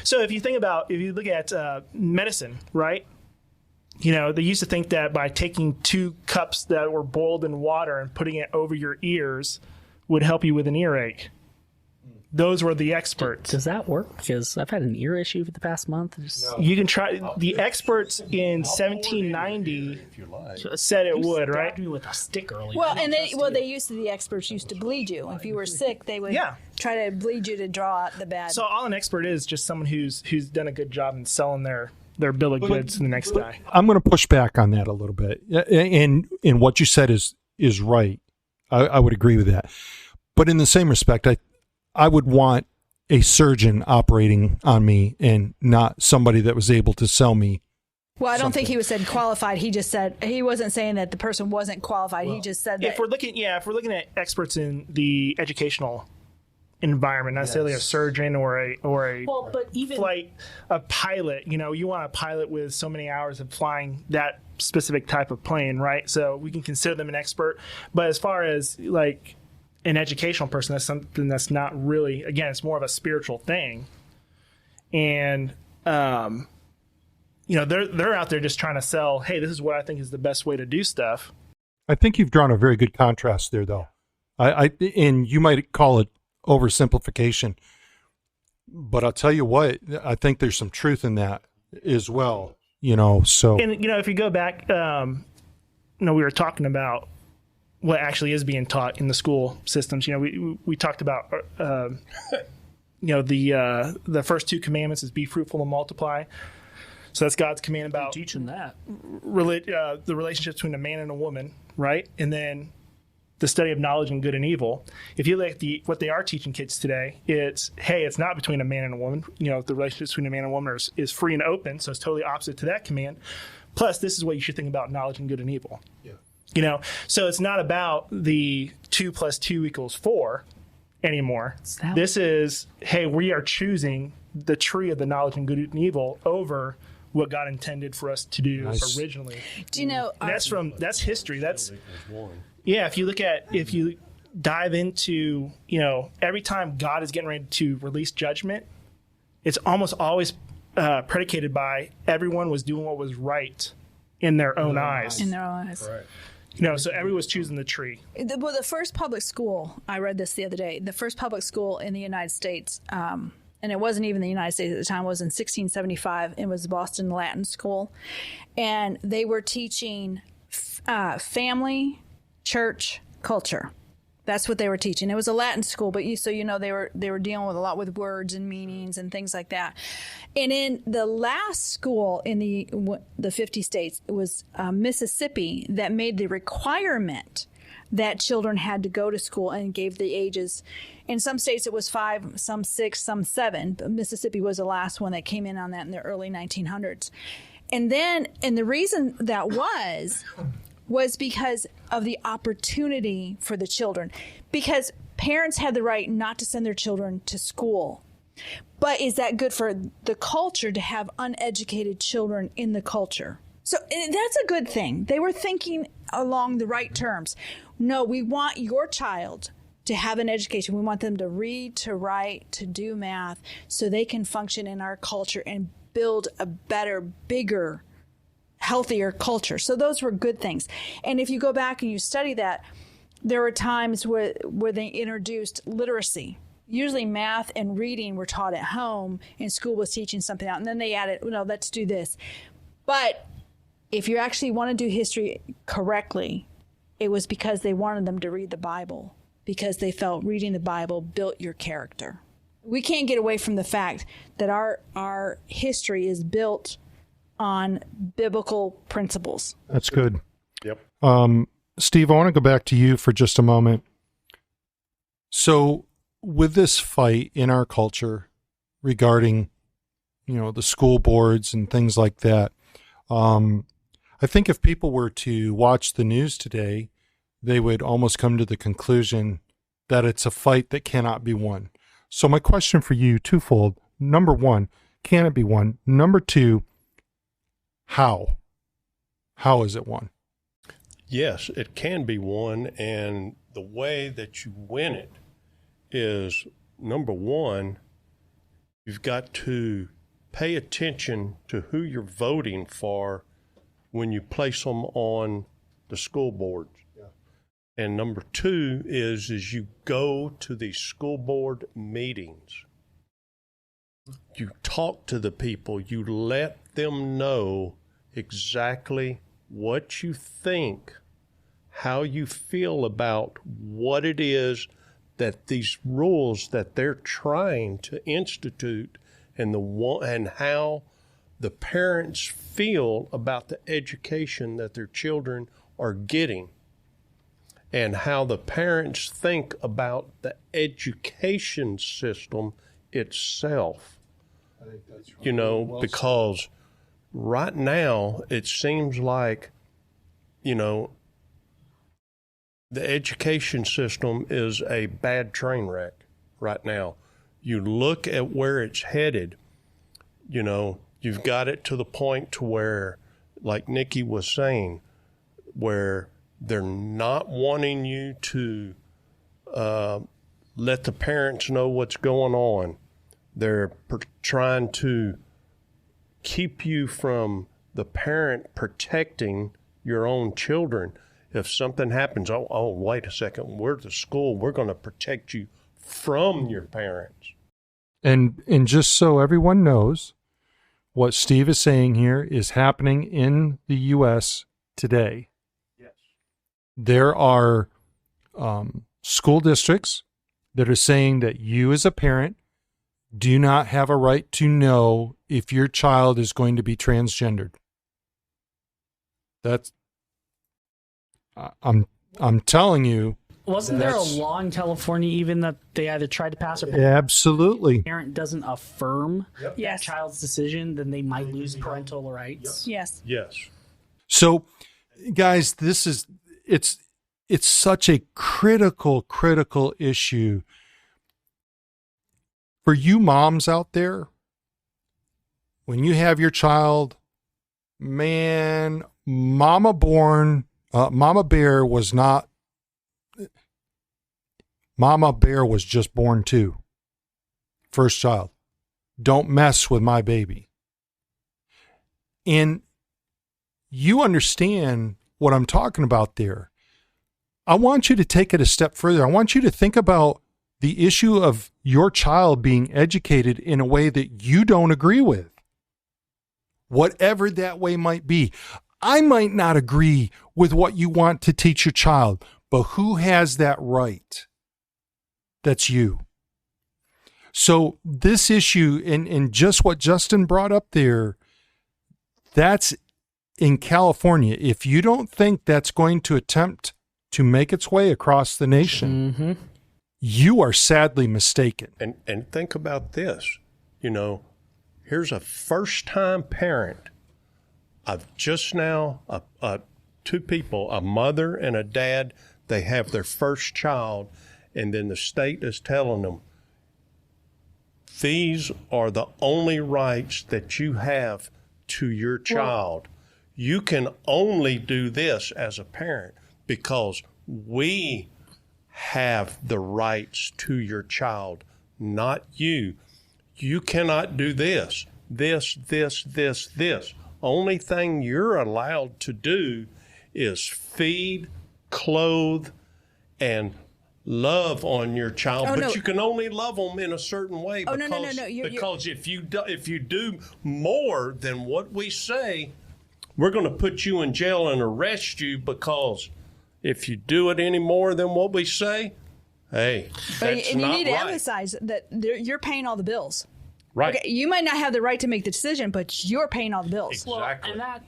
So if you look at medicine, right? They used to think that by taking 2 cups that were boiled in water and putting it over your ears would help you with an earache. Those were the experts. Does that work? Because I've had an ear issue for the past month. You can try. The experts in 1790 If you like. said it would, right? Stabbed me with a stick earlier. Well, and the experts used to bleed you. If you were sick, they would try to bleed you to draw out the bad. So all an expert is just someone who's done a good job in selling their bill of goods to the next guy. I'm going to push back on that a little bit. And what you said is right. I would agree with that. But in the same respect, I would want a surgeon operating on me and not somebody that was able to sell me. Well, I don't think he was said qualified. He just said he wasn't saying that the person wasn't qualified. He just said that. If we're looking at experts in the educational environment, not necessarily a surgeon or a but even a pilot. You want a pilot with so many hours of flying that specific type of plane, right? So we can consider them an expert. But as far as like an educational person, that's something that's not really, again, it's more of a spiritual thing. And they're out there just trying to sell, hey, this is what I think is the best way to do stuff. I think you've drawn a very good contrast there, though. And you might call it oversimplification, but I'll tell you what, I think there's some truth in that as well. So and if you go back, we were talking about what actually is being taught in the school systems. We talked about the first 2 commandments is be fruitful and multiply. So that's God's command about teaching that the relationship between a man and a woman, right? And then the study of knowledge and good and evil. If you look at what they are teaching kids today, it's not between a man and a woman. The relationship between a man and a woman is free and open, so it's totally opposite to that command. Plus, this is what you should think about knowledge and good and evil. Yeah. So it's not about the 2 + 2 = 4 anymore. This is, hey, we are choosing the tree of the knowledge and good and evil over what God intended for us to do originally. Do you know? That's history. Yeah, if you dive into, every time God is getting ready to release judgment, it's almost always predicated by everyone was doing what was right in their own eyes. In their own eyes. Right. So everyone was choosing the tree. The first public school, I read this the other day, the first public school in the United States, and it wasn't even the United States at the time, was in 1675. It was the Boston Latin School. And they were teaching family, church, culture. That's what they were teaching. It was a Latin school, but they were dealing with a lot with words and meanings and things like that. And in the last school in the 50 states, it was Mississippi that made the requirement that children had to go to school and gave the ages. In some states it was 5, some 6, some 7. But Mississippi was the last one that came in on that in the early 1900s. And the reason that was because of the opportunity for the children. Because parents had the right not to send their children to school. But is that good for the culture to have uneducated children in the culture? So that's a good thing. They were thinking along the right terms. No, we want your child to have an education. We want them to read, to write, to do math, so they can function in our culture and build a better, bigger, healthier culture. So those were good things. And if you go back and you study that, there were times where they introduced literacy. Usually math and reading were taught at home, and school was teaching something out. And then they added, no, let's do this. But if you actually want to do history correctly, it was because they wanted them to read the Bible, because they felt reading the Bible built your character. We can't get away from the fact that our history is built on biblical principles. That's good. Yep. Steve, I want to go back to you for just a moment. So with this fight in our culture regarding, the school boards and things like that, I think if people were to watch the news today, they would almost come to the conclusion that it's a fight that cannot be won. So my question for you, twofold. Number one, can it be won? Number two, how? How is it won? Yes, it can be won, and the way that you win it is, number one, you've got to pay attention to who you're voting for when you place them on the school boards. Yeah. And number two is you go to these school board meetings. You talk to the people. You let them know exactly what you think, how you feel about what it is that these rules that they're trying to institute, and how the parents feel about the education that their children are getting, and how the parents think about the education system itself. I think that's right. Well because said. Right now it seems like, the education system is a bad train wreck right now. You look at where it's headed, you've got it to the point to where, like Nikki was saying, where they're not wanting you to let the parents know what's going on. They're trying to keep you from the parent protecting your own children. If something happens, wait a second, we're the school, we're going to protect you from your parents. And just so everyone knows, what Steve is saying here is happening in the U.S. today. Yes. There are school districts that are saying that you as a parent do not have a right to know if your child is going to be transgendered. That's, I'm telling you. Wasn't there a law in California even that they either tried to pass or absolutely parent doesn't affirm Yes. that child's decision, then they might lose parental rights? Yes. Yes. So, guys, it's such a critical issue. For you moms out there, when you have your child, man, Mama Bear was just born too. First child. Don't mess with my baby. And you understand what I'm talking about there. I want you to take it a step further. I want you to think about the issue of your child being educated in a way that you don't agree with. Whatever that way might be. I might not agree with what you want to teach your child, but who has that right? That's you. So this issue, and just what Justin brought up there, that's in California. If you don't think that's going to attempt to make its way across the nation, you are sadly mistaken. And think about this. Here's a first-time parent. I've just now, two people, a mother and a dad, they have their first child, and then the state is telling them, these are the only rights that you have to your child. You can only do this as a parent because we have the rights to your child, not you. You cannot do this. Only thing you're allowed to do is feed, clothe, and love on your child, but you can only love them in a certain way. Because if you do more than what we say, we're going to put you in jail and arrest you, because if you do it any more than what we say, hey, that's and not you need to right. emphasize that you're paying all the bills. Right. Okay, you might not have the right to make the decision, but you're paying all the bills. Exactly. Well,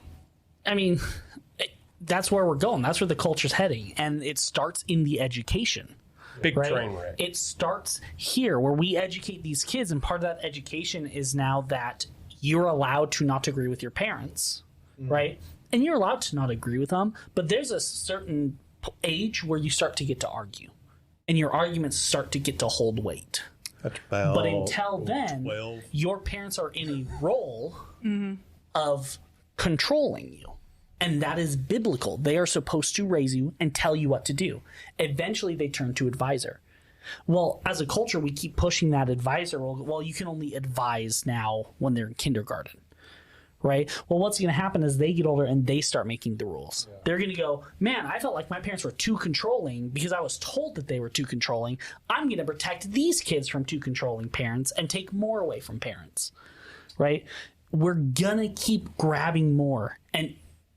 and that's where we're going. That's where the culture's heading. And it starts in the education. Big right? train wreck. It starts here where we educate these kids. And part of that education is now that you're allowed to not agree with your parents, right? And you're allowed to not agree with them. But there's a certain age where you start to get to argue. And your arguments start to get to hold weight. That's about But until then, 12. your parents are in a role of controlling you. And that is biblical. They are supposed to raise you and tell you what to do. Eventually, they turn to advisor. Well, as a culture, we keep pushing that advisor. Well, you can only advise now when they're in kindergarten, right? Well, what's going to happen is they get older and they start making the rules. Yeah. They're going to go, man, I felt like my parents were too controlling because I was told that they were too controlling. I'm going to protect these kids from too controlling parents and take more away from parents, right? We're going to keep grabbing more. And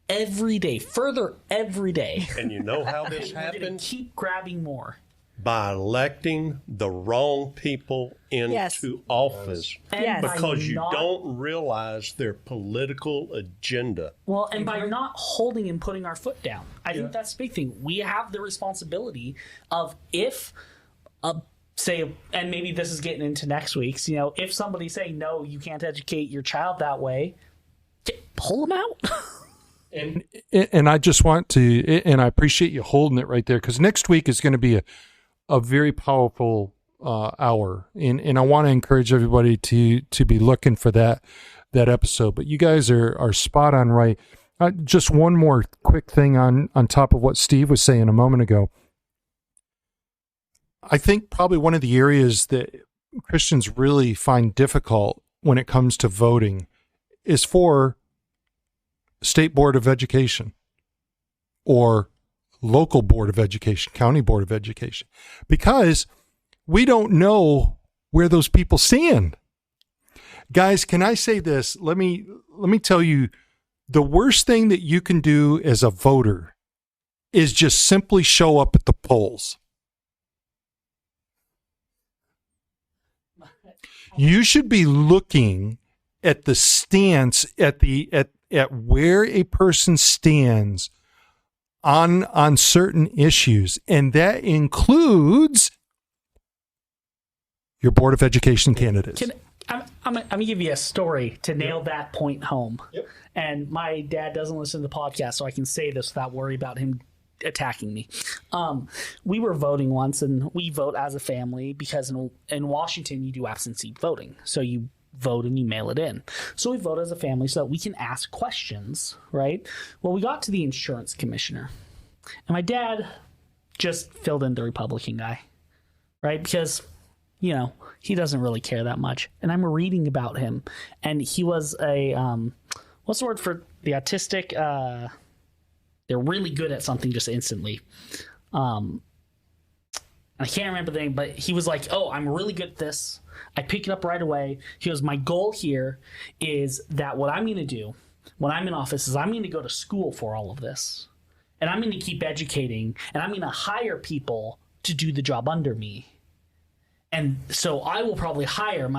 every day, further every day. And you know how this we're happens? Keep grabbing more. By electing the wrong people into office. And because you don't realize their political agenda. Well, and by not holding and putting our foot down. I think that's the big thing. We have the responsibility of if, say, and maybe this is getting into next week's, if somebody's saying, no, you can't educate your child that way, pull them out. And I just want to, and I appreciate you holding it right there, because next week is going to be a very powerful hour, and I want to encourage everybody to be looking for that episode. But you guys are spot on right. Just one more quick thing on top of what Steve was saying a moment ago. I think probably one of the areas that Christians really find difficult when it comes to voting is for State Board of Education or local Board of Education, county Board of Education, because we don't know where those people stand. Guys, can I say this? Let me tell you, the worst thing that you can do as a voter is just simply show up at the polls. You should be looking at the stance, at where a person stands on certain issues, and that includes your Board of Education candidates. I'm going to give you a story to nail that point home. Yep. And my dad doesn't listen to the podcast, so I can say this without worry about him attacking me. We were voting once, and we vote as a family because in Washington you do absentee voting. So you vote and you mail it in. So we vote as a family so that we can ask questions, right? Well, we got to the insurance commissioner, and my dad just filled in the Republican guy, right? Because, he doesn't really care that much. And I'm reading about him, and he was a, what's the word for the autistic? They're really good at something just instantly. I can't remember the name, but he was like, oh, I'm really good at this. I pick it up right away. He goes, my goal here is that what I'm going to do when I'm in office is I'm going to go to school for all of this. And I'm going to keep educating, and I'm going to hire people to do the job under me. And so I will probably hire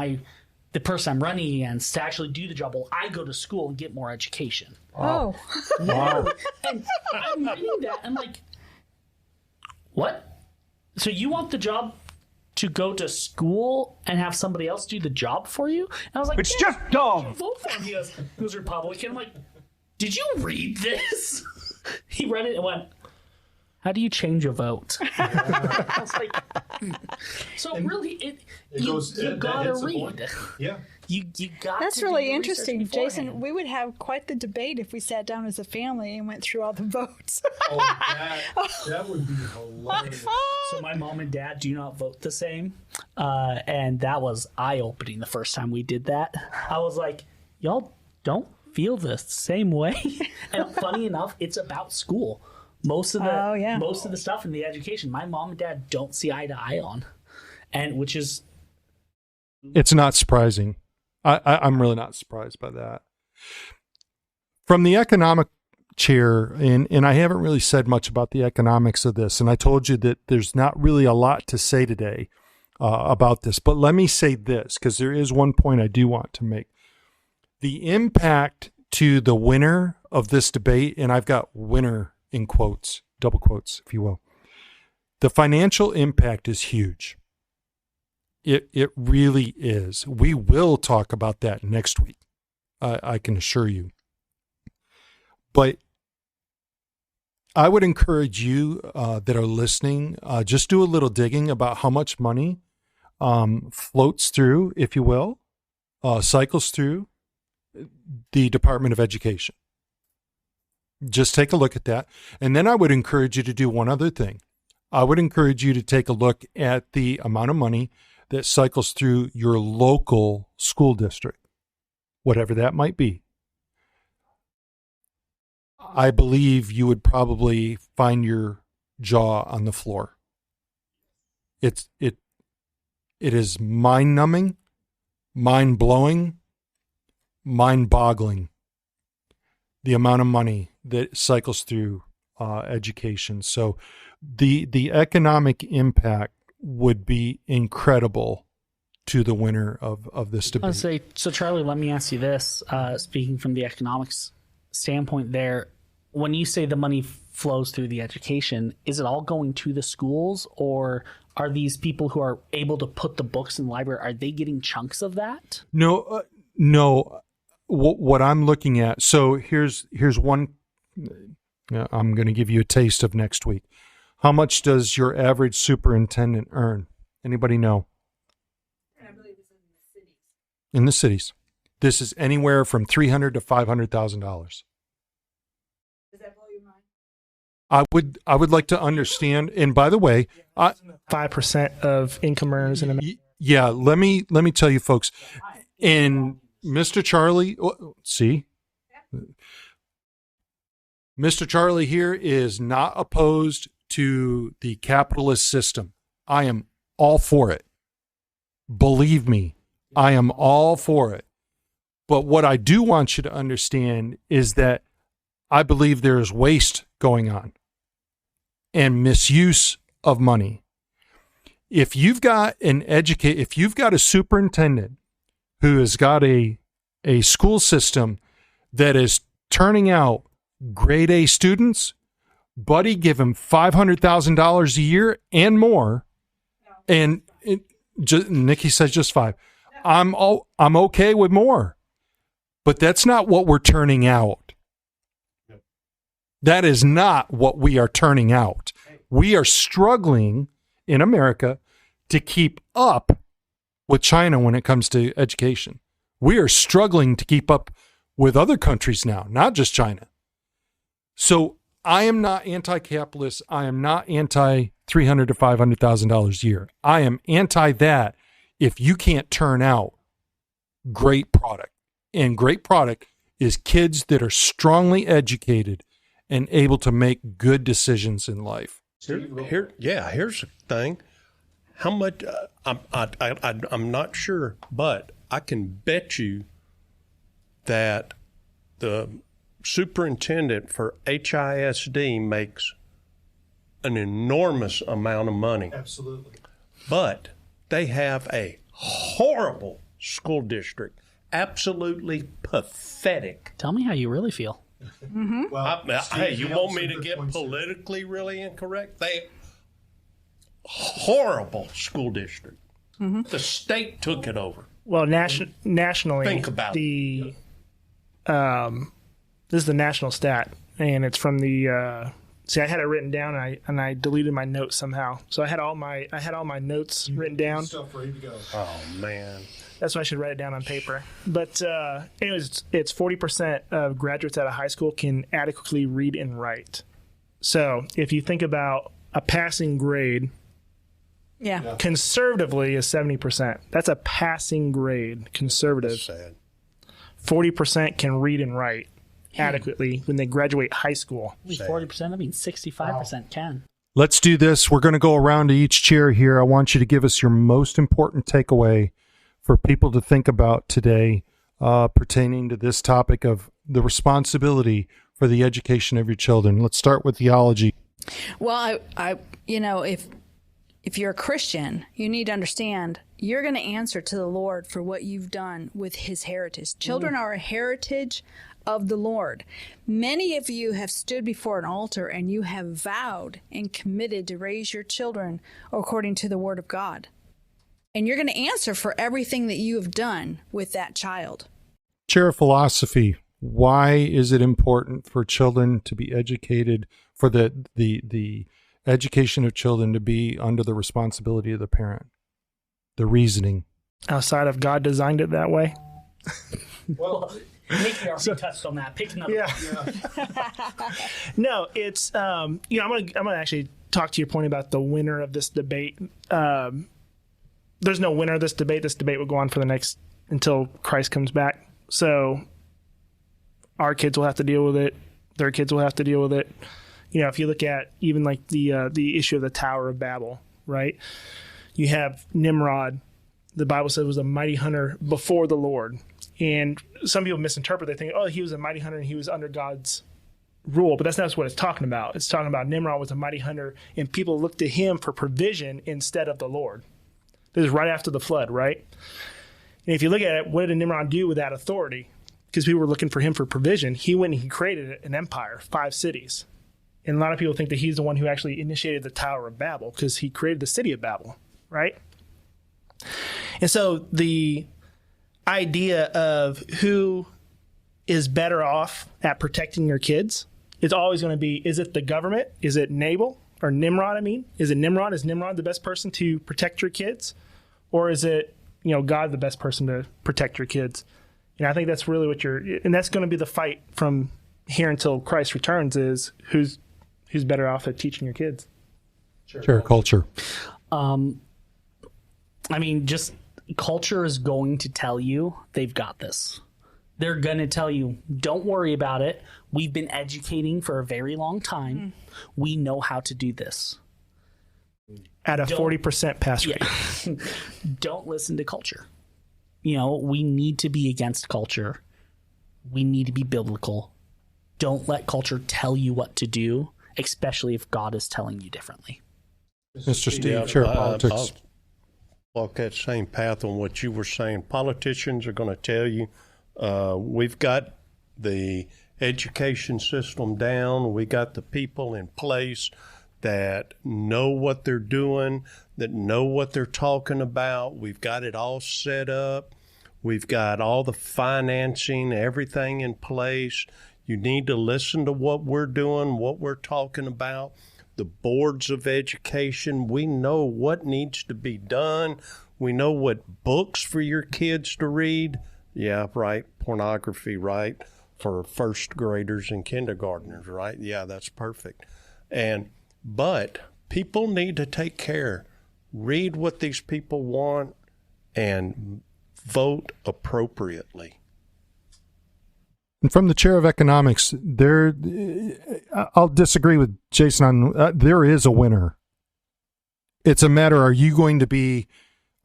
the person I'm running against to actually do the job while I go to school and get more education. Wow. Oh. Wow. And I'm reading that, and I'm like, what? So you want the job to go to school and have somebody else do the job for you? And I was like, it's just dumb. Vote for him. He goes Republican. I'm like, did you read this? He read it and went, how do you change a vote? I was like, so really, you gotta read. Yeah. You got. That's to really do interesting, Jason. We would have quite the debate if we sat down as a family and went through all the votes. That would be hilarious. So my mom and dad do not vote the same. And that was eye-opening the first time we did that. I was like, y'all don't feel the same way. And funny enough, it's about school. Most of the stuff in the education, my mom and dad don't see eye to eye on. And which is... It's not surprising. I'm really not surprised by that. From the economic chair, and I haven't really said much about the economics of this, and I told you that there's not really a lot to say today about this, but let me say this, because there is one point I do want to make. The impact to the winner of this debate, and I've got winner in quotes, double quotes, if you will, the financial impact is huge. It really is. We will talk about that next week, I can assure you. But I would encourage you that are listening, just do a little digging about how much money floats through, if you will, cycles through the Department of Education. Just take a look at that. And then I would encourage you to do one other thing. I would encourage you to take a look at the amount of money that cycles through your local school district, whatever that might be. I believe you would probably find your jaw on the floor. It is mind-numbing, mind-blowing, mind-boggling, the amount of money that cycles through education. So the economic impact would be incredible to the winner of this debate. I'll say, so Charlie, let me ask you this, speaking from the economics standpoint there, when you say the money flows through the education, is it all going to the schools, or are these people who are able to put the books in the library, are they getting chunks of that? No. What I'm looking at, so here's one, I'm going to give you a taste of next week. How much does your average superintendent earn? Anybody know? I believe it's in the cities. In the cities. This is anywhere from $300,000 to $500,000. Does that blow your mind? I would like to understand. And by the way, 5% of income earners in America. Yeah, let me tell you, folks. And Mr. Charlie, see, Mr. Charlie here is not opposed to the capitalist system. I am all for it. Believe me, I am all for it. But what I do want you to understand is that I believe there is waste going on and misuse of money. If you've got if you've got a superintendent who has got a school system that is turning out grade A students, buddy, give him $500,000 a year and more. And Nikki says just 5. I'm okay with more, but that's not what we're turning out. That is not what we are turning out. We are struggling in America to keep up with China when it comes to education. We are struggling to keep up with other countries now, not just China. So I am not anti-capitalist. I am not anti-$300,000 to $500,000 a year. I am anti that if you can't turn out great product. And great product is kids that are strongly educated and able to make good decisions in life. Here's the thing. How much? I'm not sure, but I can bet you that the superintendent for HISD makes an enormous amount of money. Absolutely. But they have a horrible school district. Absolutely pathetic. Tell me how you really feel. Mm-hmm. Well, hey, you want me to get politically really incorrect? Horrible school district. Mm-hmm. The state took it over. Well, nationally, think about it. This is the national stat, and it's from the. See, I had it written down, and I deleted my notes somehow. So I had all my notes written down. Stuff ready to go. Oh man, that's why I should write it down on paper. But anyways, it's 40% of graduates out of high school can adequately read and write. So if you think about a passing grade Yeah. Conservatively is 70%. That's a passing grade, conservative. That's sad. 40% can read and write adequately when they graduate high school. 40%, that means 65% can. Let's do this. We're going to go around to each chair here. I want you to give us your most important takeaway for people to think about today pertaining to this topic of the responsibility for the education of your children. Let's start with theology. Well, I if you're a Christian, you need to understand you're going to answer to the Lord for what you've done with his heritage. Children are a heritage of the Lord. Many of you have stood before an altar and you have vowed and committed to raise your children according to the word of God. And you're going to answer for everything that you have done with that child. Chair of philosophy. Why is it important for children to be educated, for the education of children to be under the responsibility of the parent? The reasoning. Outside of God designed it that way. Well, Nikki already touched on that. Pick another one. No, it's I'm gonna actually talk to your point about the winner of this debate. There's no winner of this debate. This debate will go on for the next until Christ comes back. So our kids will have to deal with it. Their kids will have to deal with it. If you look at even like the issue of the Tower of Babel, right? You have Nimrod. The Bible said was a mighty hunter before the Lord. And some people misinterpret. They think, oh, he was a mighty hunter and he was under God's rule. But that's not what it's talking about. It's talking about Nimrod was a mighty hunter and people looked to him for provision instead of the Lord. This is right after the flood, right? And if you look at it, what did Nimrod do with that authority? Because people were looking for him for provision. He went and he created an empire, 5 cities. And a lot of people think that he's the one who actually initiated the Tower of Babel because he created the city of Babel, right? And so the idea of who is better off at protecting your kids is always going to be, is it the government? Is it Nabal or Nimrod? Is it Nimrod? Is Nimrod the best person to protect your kids? Or is it, God the best person to protect your kids? And I think that's really what and that's going to be the fight from here until Christ returns is who's better off at teaching your kids. Sure, culture. Just culture is going to tell you they've got this. They're going to tell you, don't worry about it. We've been educating for a very long time. We know how to do this. At a 40% pass rate. Yeah. Don't listen to culture. We need to be against culture. We need to be biblical. Don't let culture tell you what to do, especially if God is telling you differently. Mr. Steve, Chair of Politics. I'll walk that same path on what you were saying. Politicians are going to tell you we've got the education system down. We got the people in place that know what they're doing, that know what they're talking about. We've got it all set up. We've got all the financing, everything in place. You need to listen to what we're doing, what we're talking about. The boards of education, we know what needs to be done. We know what books for your kids to read. Yeah, right. Pornography, right? For first graders and kindergartners, right? Yeah, that's perfect. But people need to take care. Read what these people want and vote appropriately. And from the Chair of Economics, I'll disagree with Jason on there is a winner. It's a matter, are you going to be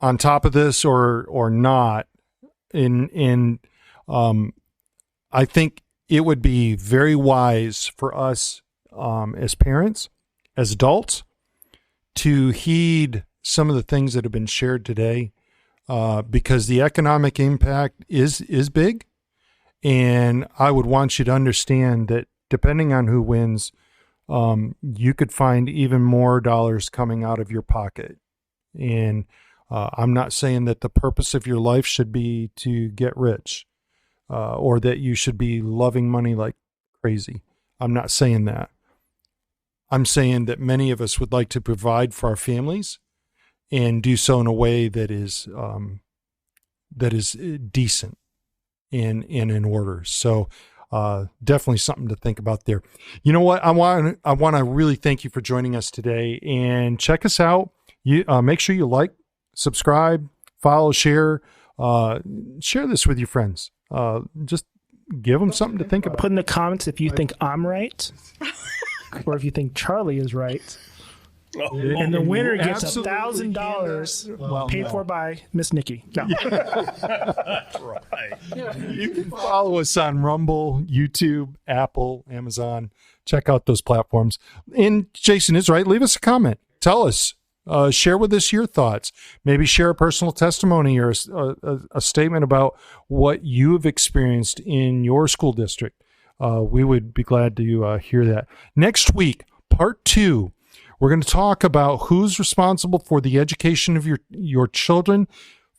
on top of this or not? I think it would be very wise for us as parents, as adults, to heed some of the things that have been shared today, because the economic impact is big. And I would want you to understand that depending on who wins, you could find even more dollars coming out of your pocket. And I'm not saying that the purpose of your life should be to get rich or that you should be loving money like crazy. I'm not saying that. I'm saying that many of us would like to provide for our families and do so in a way that is decent and in order. So definitely something to think about there. You know what? I want to really thank you for joining us today, and check us out. You make sure you like, subscribe, follow, share. Share this with your friends. Just give them something to think about. Put in the comments if you think I'm right, or if you think Charlie is right. And the winner gets $1,000 paid for by Miss Nikki. No. That's right. You can follow us on Rumble, YouTube, Apple, Amazon. Check out those platforms. And Jason is right. Leave us a comment. Tell us. Share with us your thoughts. Maybe share a personal testimony or a statement about what you have experienced in your school district. We would be glad to hear that. Next week, part 2. We're going to talk about who's responsible for the education of your children,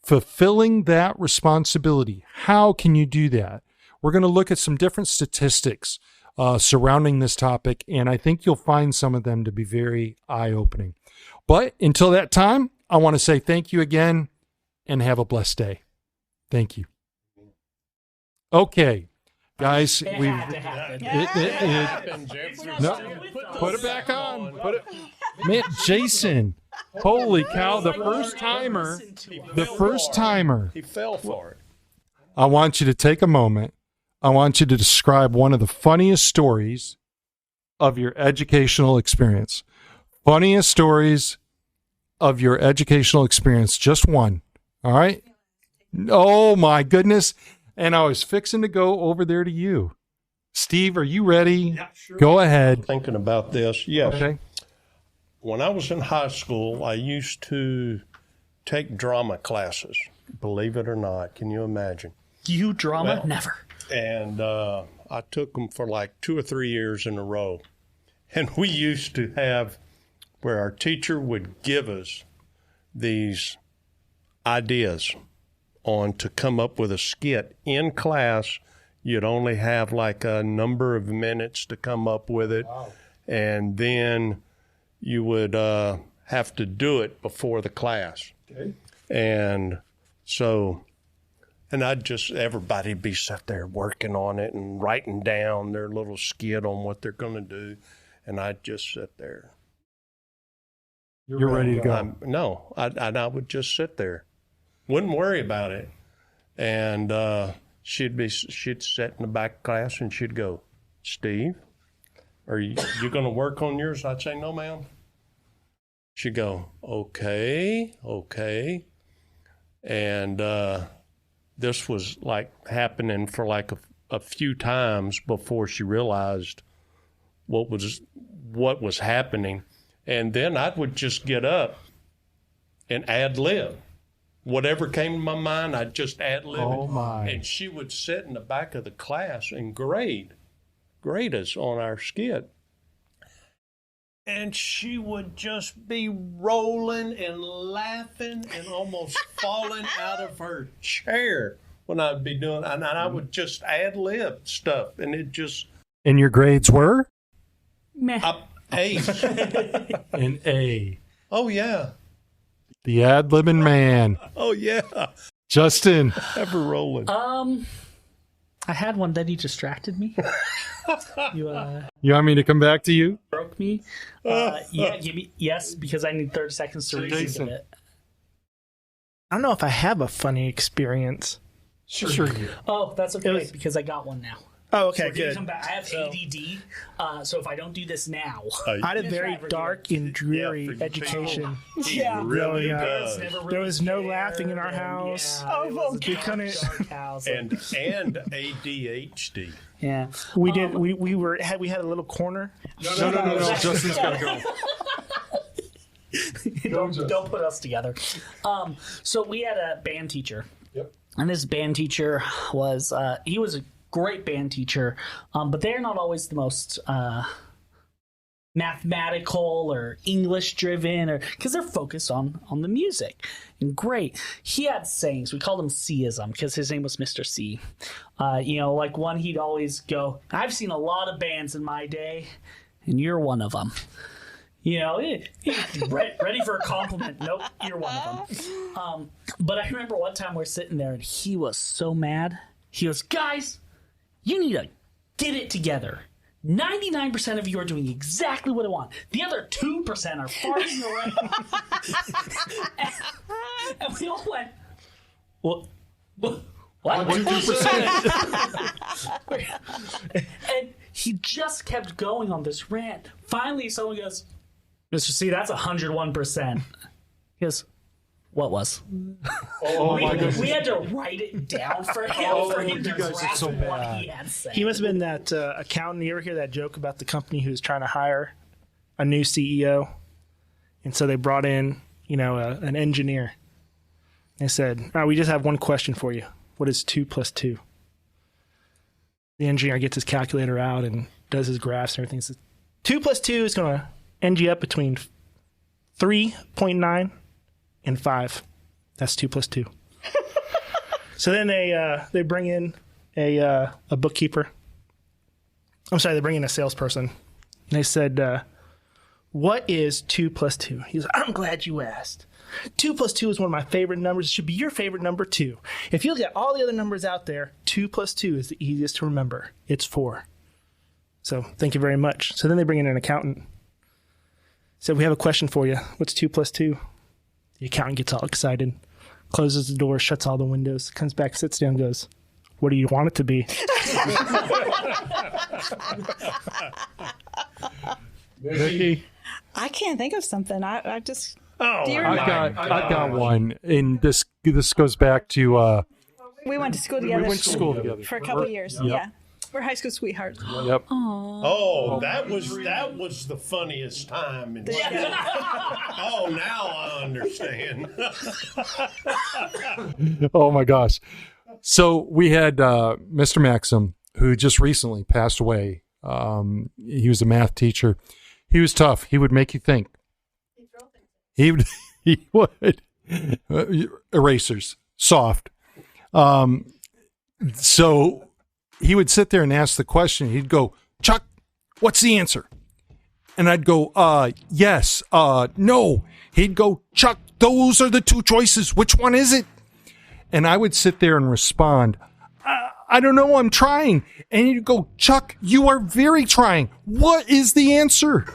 fulfilling that responsibility. How can you do that? We're going to look at some different statistics surrounding this topic, and I think you'll find some of them to be very eye-opening. But until that time, I want to say thank you again and have a blessed day. Thank you. Okay. Guys, put it back on. Man, Jason, holy cow, the first timer. He fell for it. I want you to take a moment. I want you to describe one of the funniest stories of your educational experience. Funniest stories of your educational experience. Just one. All right? Oh, my goodness. And I was fixing to go over there to you. Steve, are you ready? Yeah, sure. Go ahead. Thinking about this, yes. Okay. When I was in high school, I used to take drama classes, believe it or not. Can you imagine? You drama? Well, never. And I took them for like 2 or 3 years in a row. And we used to have where our teacher would give us these ideas on to come up with a skit in class. You'd only have like a number of minutes to come up with it. Wow. And then you would have to do it before the class. Okay. And so, and everybody'd be sat there working on it and writing down their little skit on what they're going to do. And I'd just sit there. You're ready to go. No, I would just sit there. Wouldn't worry about it. And she'd sit in the back class and she'd go, Steve, are you going to work on yours? I'd say, no, ma'am. She'd go, okay. And this was like happening for like a few times before she realized what was happening. And then I would just get up and ad lib. Whatever came to my mind, I'd just ad lib it. Oh, my. And she would sit in the back of the class and grade us on our skit. And she would just be rolling and laughing and almost falling out of her chair when I'd be doing, and I would just ad lib stuff. And it just. And your grades were? Meh. A. An A. Oh, yeah. The ad-libbing man. Oh, yeah. Justin. Ever rolling. I had one, then you distracted me. You want me to come back to you? broke me. Yeah, give me yes, because I need 30 seconds to reason it. I don't know if I have a funny experience. Sure you do. Oh, that's okay, because I got one now. Oh, okay, so good. Come back. I have ADD, so if I don't do this now... I had a very dark and dreary education. Yeah. Really There was no laughing in our house. Yeah, We couldn't... and ADHD. Yeah. We did. We had a little corner. No. Justin's got to go. Don't put us together. So we had a band teacher. Yep. And this band teacher was... he was a great band teacher, but they're not always the most mathematical or English driven, or because they're focused on the music. And great, he had sayings. We called him C-ism because his name was Mr. C. Like one, he'd always go, "I've seen a lot of bands in my day, and you're one of them." Ready for a compliment. Nope, you're one of them. But I remember one time we're sitting there and he was so mad. He goes, "Guys, you need to get it together. 99% of you are doing exactly what I want. The other 2% are farting around. And we all went, what? 2%? And he just kept going on this rant. Finally, someone goes, Mr. C, that's 101%. He goes, what was? my goodness. We had to write it down for him to grasp what he had said. He must have been that accountant. You ever hear that joke about the company who's trying to hire a new CEO? And so they brought in, an engineer. They said, we just have one question for you. What is 2 plus 2? The engineer gets his calculator out and does his graphs and everything. Says, 2 plus 2 is going to end you up between 3.9 and 5. That's 2 plus 2. So then they bring in a bookkeeper. I'm sorry, they bring in a salesperson. And they said, what is 2 plus 2? He goes, I'm glad you asked. 2 plus 2 is one of my favorite numbers. It should be your favorite number too. If you look at all the other numbers out there, 2 plus 2 is the easiest to remember. It's 4. So thank you very much. So then they bring in an accountant. Said, we have a question for you. What's 2 plus 2? The accountant gets all excited, closes the door, shuts all the windows, comes back, sits down, goes, what do you want it to be? Vicky? I can't think of something. I just. Oh, Do you I've got one, and this goes back to we went to school together. we went to school together for a couple of years. Yep. Yeah, we're high school sweethearts. Yep. Oh, that was the funniest time. Oh, now I understand. Oh my gosh. So we had Mr. Maxim, who just recently passed away. He was a math teacher. He was tough. He would make you think. He would. Erasers, soft. So he would sit there and ask the question. He'd go, Chuck, what's the answer? And I'd go, yes, no. He'd go, Chuck, those are the 2 choices. Which one is it? And I would sit there and respond, I don't know, I'm trying. And he'd go, Chuck, you are very trying. What is the answer?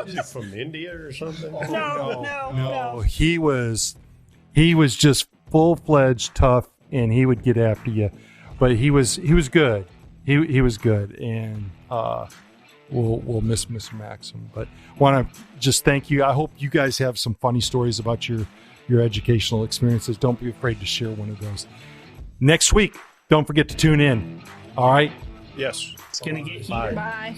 Is it from India or something? No. He was just full-fledged tough, and he would get after you. But he was good. He was good, and we'll miss Mr. Maxim. But want to just thank you. I hope you guys have some funny stories about your educational experiences. Don't be afraid to share one of those. Next week, don't forget to tune in. All right? Yes. It's going to get heated. Bye. Bye.